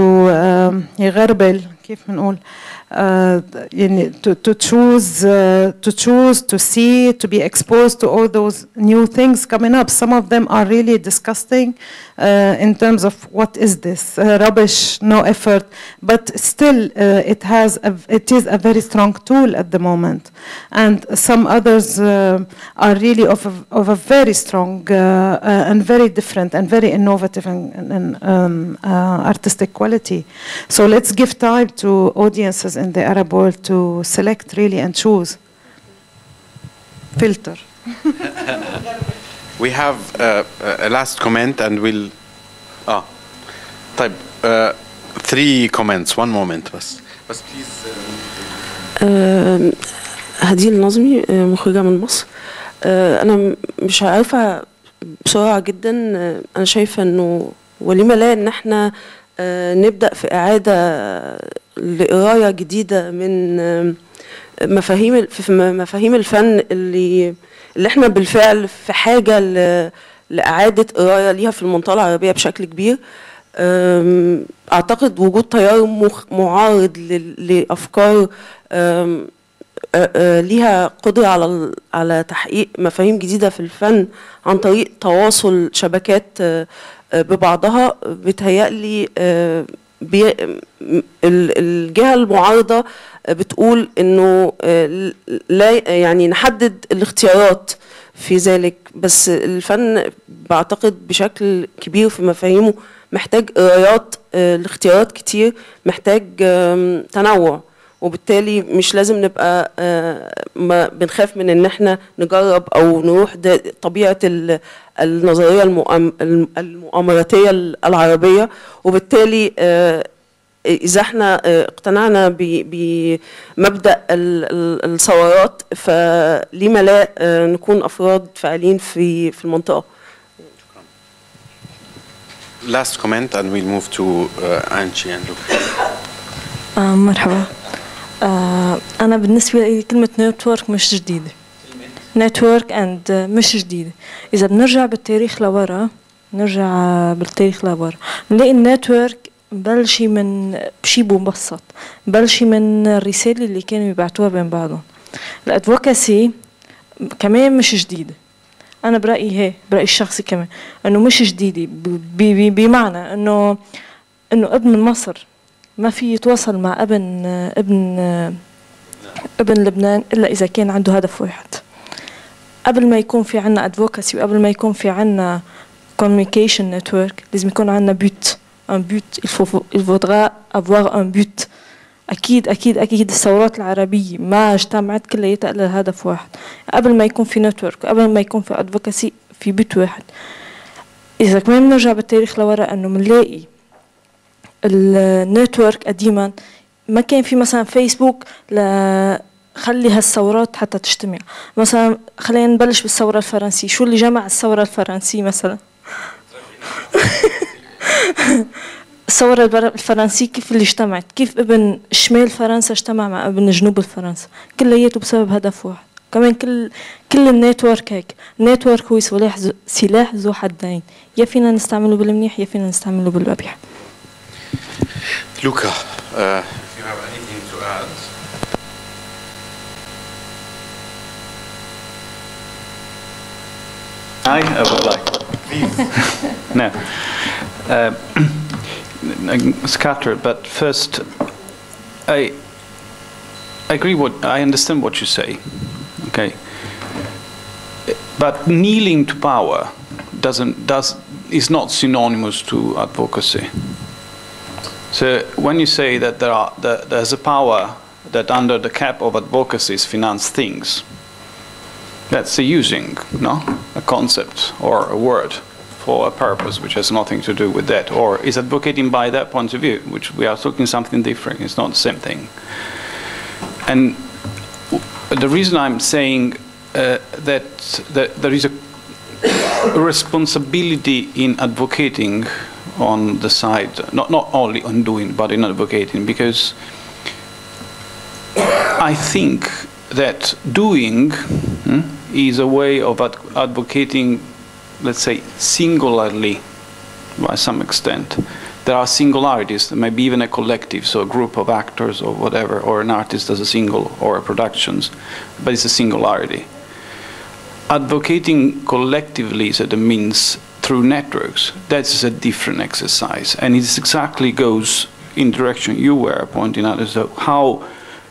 يغربل كيف بنقول to choose, to see, to be exposed to all those new things coming up. Some of them are really disgusting in terms of what is this rubbish, no effort, but still it is a very strong tool at the moment, and some others are really of a very strong and very different and very innovative and artistic quality. So let's give time to audiences in the Arab world to select really and choose. Filter. We have a last comment and we'll... طيب 3 comments, 1 moment بس please. هديل نظمي مخرجة من مصر. أنا مش عارفة بسرعة جدا. أنا شايفة إنه ولما لا إن إحنا نبدأ في إعادة لقراية جديدة من مفاهيم الفن اللي إحنا بالفعل في حاجة لإعادة قراية ليها في المنطقة العربية بشكل كبير. أعتقد وجود تيار معارض لأفكار ليها قدرة على تحقيق مفاهيم جديدة في الفن عن طريق تواصل شبكات ببعضها. بتهيألي الجهة المعارضة بتقول إنه لا يعني نحدد الاختيارات في ذلك، بس الفن بعتقد بشكل كبير في مفاهيمه محتاج قرايات لاختيارات كتير، محتاج تنوع، وبالتالي مش لازم نبقى ما بنخاف من ان احنا نجرب او نروح طبيعة النظرية المؤامراتية العربية. وبالتالي إذا احنا اقتنعنا بمبدأ الثورات فلما لا نكون أفراد فاعلين في المنطقة. Last comment and we'll move to Anchi and Luca. مرحبا. أنا بالنسبة لي كلمة نتورك مش جديدة. نتورك اند مش جديدة. إذا بنرجع بالتاريخ لورا بنلاقي النتورك بلشي من شيء مبسط، بلشي من الرسالة اللي كانوا يبعتوها بين بعضهم. الادفوكاسي كمان مش جديدة. أنا برأيي الشخصي كمان إنه مش جديدة بمعنى إنه ابن مصر ما في يتواصل مع ابن لبنان إلا إذا كان عنده هدف واحد. قبل ما يكون في عنا advocacy وقبل ما يكون في عنا communication network لازم يكون عنا but. Un but, il faudra avoir un but. أكيد الثورات العربية ما اجتمعت كلياتها إلا هدف واحد. قبل ما يكون في نتورك قبل ما يكون في advocacy في بيت واحد. إذا كمان بنرجع بالتاريخ لورا إنه بنلاقي النتورك قديما ما كان في مثلا فيسبوك خلي هالثورات حتى تجتمع. مثلا خلينا نبلش بالثورة الفرنسية. شو اللي جمع الثورة الفرنسية مثلا؟ الثورة الفرنسية كيف اللي اجتمعت؟ كيف ابن شمال فرنسا اجتمع مع ابن جنوب فرنسا؟ كلياته بسبب هدف واحد. كمان كل النتورك هيك. النتورك هو سلاح ذو حدين، يا فينا نستعمله بالمنيح يا فينا نستعمله بالقبيح. Luca, if you have anything to add. I would like. Please. No. Scattered, but first, I agree. I understand what you say. Okay. But kneeling to power is not synonymous to advocacy. So when you say that there's a power that under the cap of advocacies finance things, that's using a concept or a word for a purpose which has nothing to do with that, or is advocating by that point of view, which we are talking something different. It's not the same thing. And the reason I'm saying that there is a responsibility in advocating on the side, not only on doing, but in advocating, because I think that doing is a way of advocating, let's say, singularly, by some extent. There are singularities, maybe even a collective, so a group of actors or whatever, or an artist as a single, or a productions, but it's a singularity. Advocating collectively, so that means through networks, that's a different exercise, and it exactly goes in the direction you were pointing out, as to how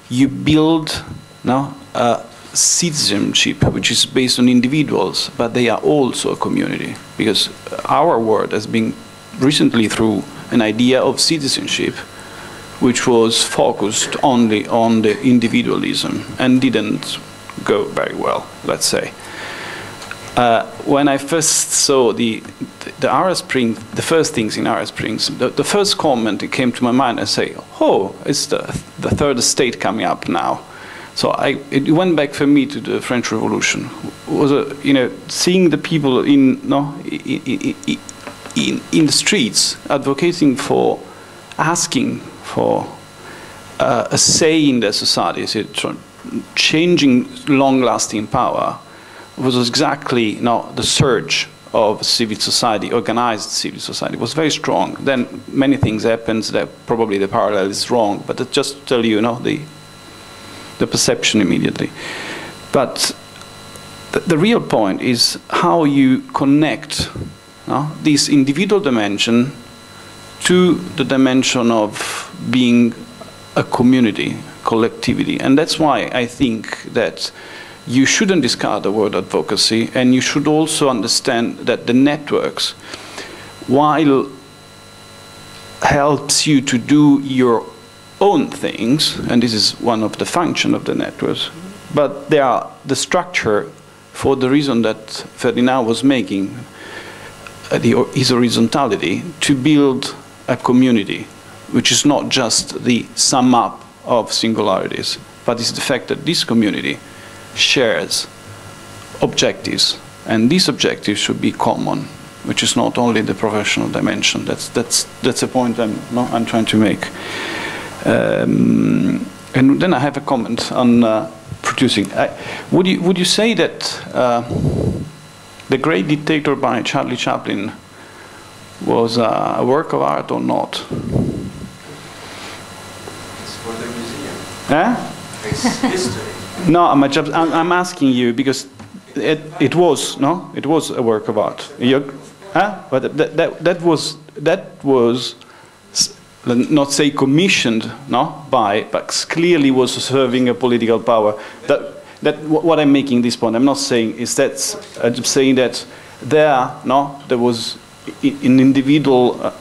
you build a citizenship which is based on individuals, but they are also a community, because our world has been recently through an idea of citizenship which was focused only on the individualism and didn't go very well, let's say. When I first saw the Arab Spring, the first things in Arab Springs, the first comment that came to my mind, I say, oh, it's the third estate coming up now. So it went back for me to the French Revolution. It was seeing the people in the streets advocating for, asking for a say in their society, changing long-lasting power. Was exactly the surge of civil society, organized civil society. It was very strong. Then many things happened that probably the parallel is wrong, but it just tell you, the perception immediately. But the real point is how you connect this individual dimension to the dimension of being a community, collectivity. And that's why I think that you shouldn't discard the word advocacy, and you should also understand that the networks, while helps you to do your own things, and this is one of the functions of the networks, but they are the structure for the reason that Ferdinand was making, his horizontality, to build a community, which is not just the sum up of singularities, but it's the fact that this community shares objectives, and these objectives should be common, which is not only the professional dimension. That's a point I'm trying to make. And then I have a comment on producing. Would you say that The Great Dictator by Charlie Chaplin was a work of art or not? It's for the museum. It's history. No, I'm asking you because it was a work of art. But that was not say commissioned, but clearly was serving a political power. What I'm making this point, I'm not saying is that I'm saying that there was an individual,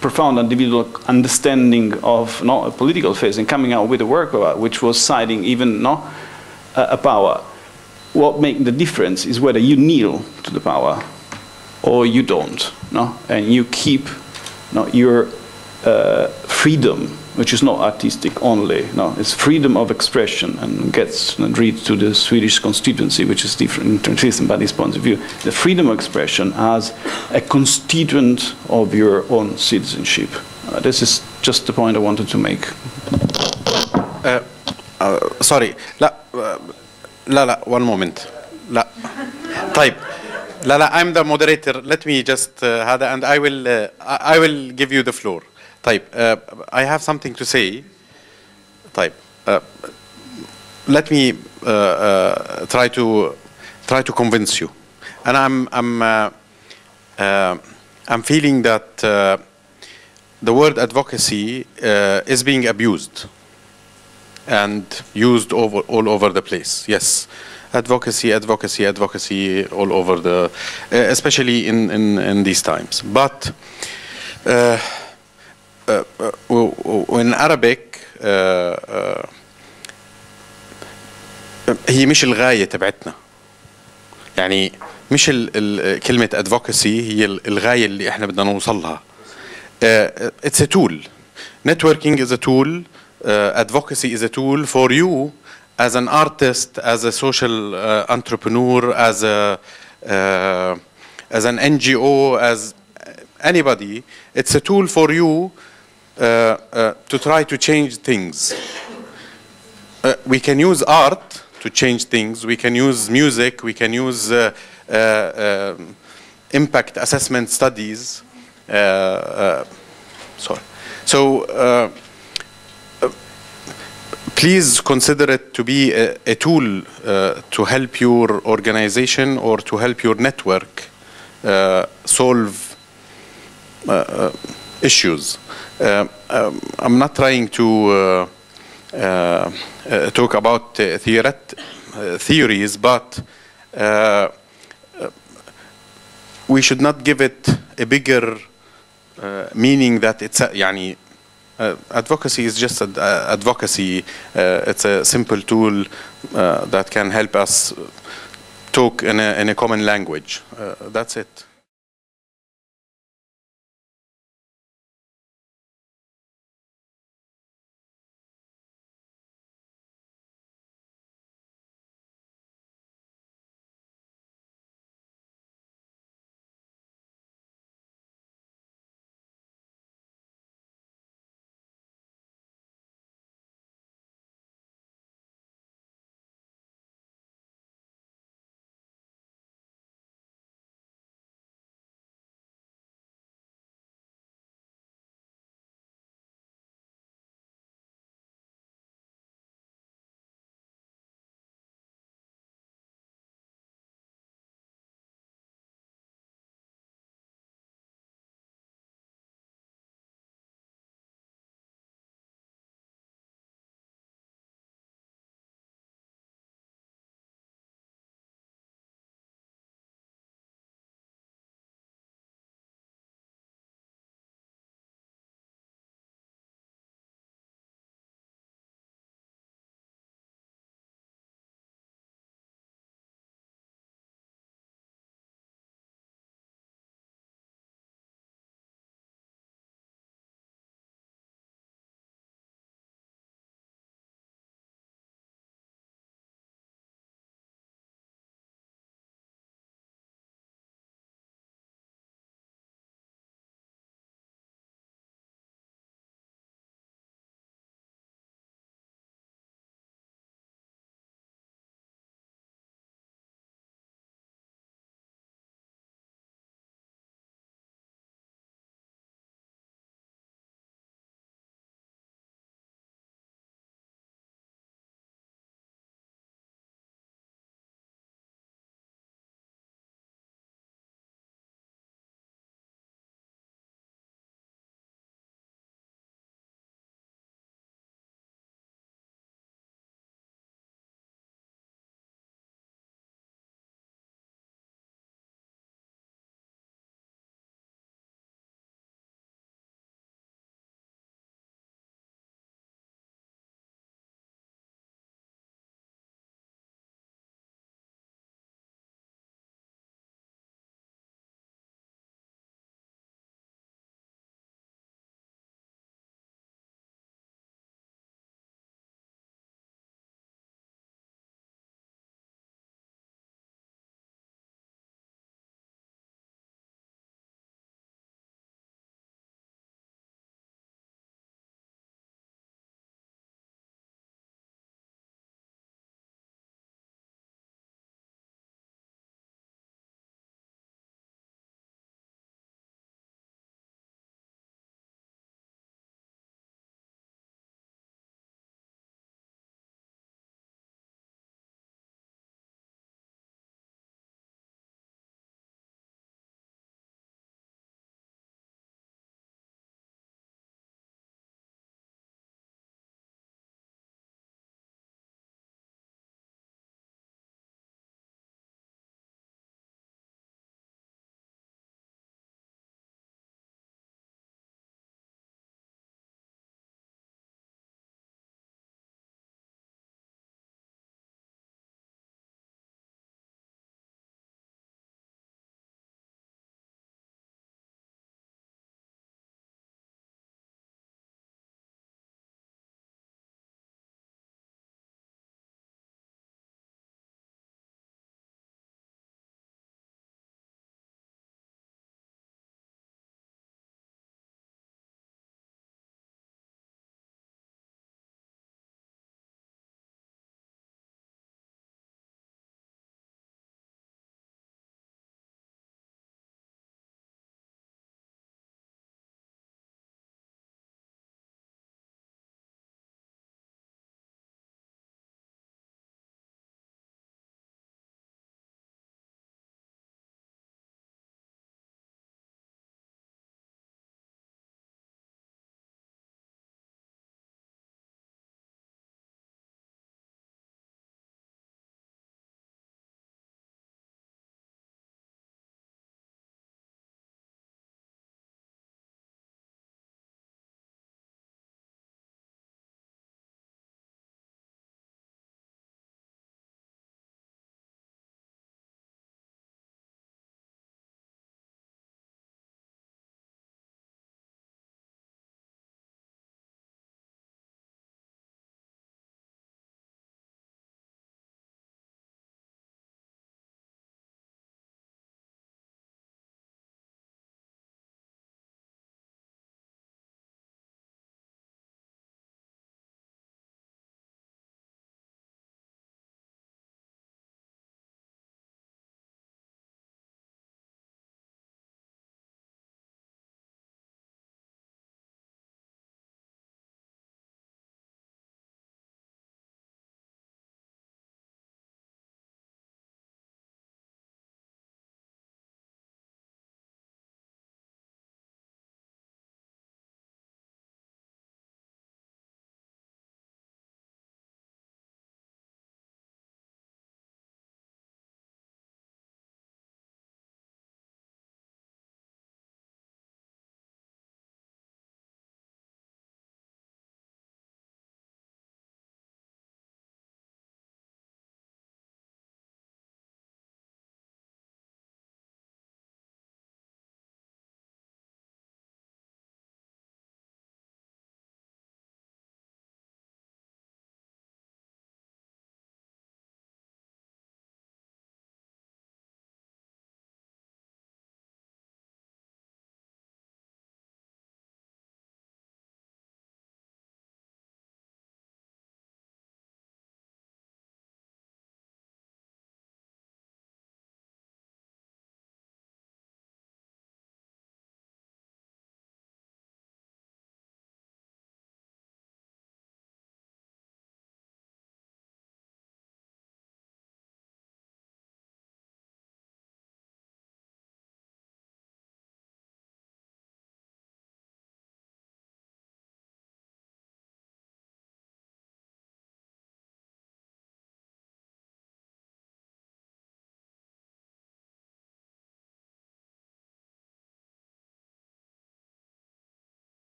profound individual understanding of a political phase and coming out with a work of art which was citing even a power. What makes the difference is whether you kneel to the power or you don't, and you keep your freedom, which is not artistic only, it's freedom of expression, and read to the Swedish constituency, which is different by this point of view. The freedom of expression as a constituent of your own citizenship. This is just the point I wanted to make. Sorry, لا, one moment. لا. طيب. لا, I'm the moderator. Let me just هذا, and I will give you the floor. طيب, I have something to say. طيب, let me try to convince you. And I'm feeling that the word advocacy is being abused and used all over the place. Yes, advocacy all over the, especially in these times. But in Arabic هي مش الغاية تبعتنا. يعني مش كلمة advocacy هي الغاية اللي احنا بدنا نوصلها. It's a tool. Networking is a tool. Advocacy is a tool for you as an artist, as a social entrepreneur, as an NGO, as anybody. It's a tool for you to try to change things. We can use art to change things. We can use music. We can use impact assessment studies. Sorry. So please consider it to be a tool to help your organization or to help your network solve issues. I'm not trying to talk about theories, but we should not give it a bigger meaning that it's يعني advocacy is just advocacy. It's a simple tool that can help us talk in a common language. That's it.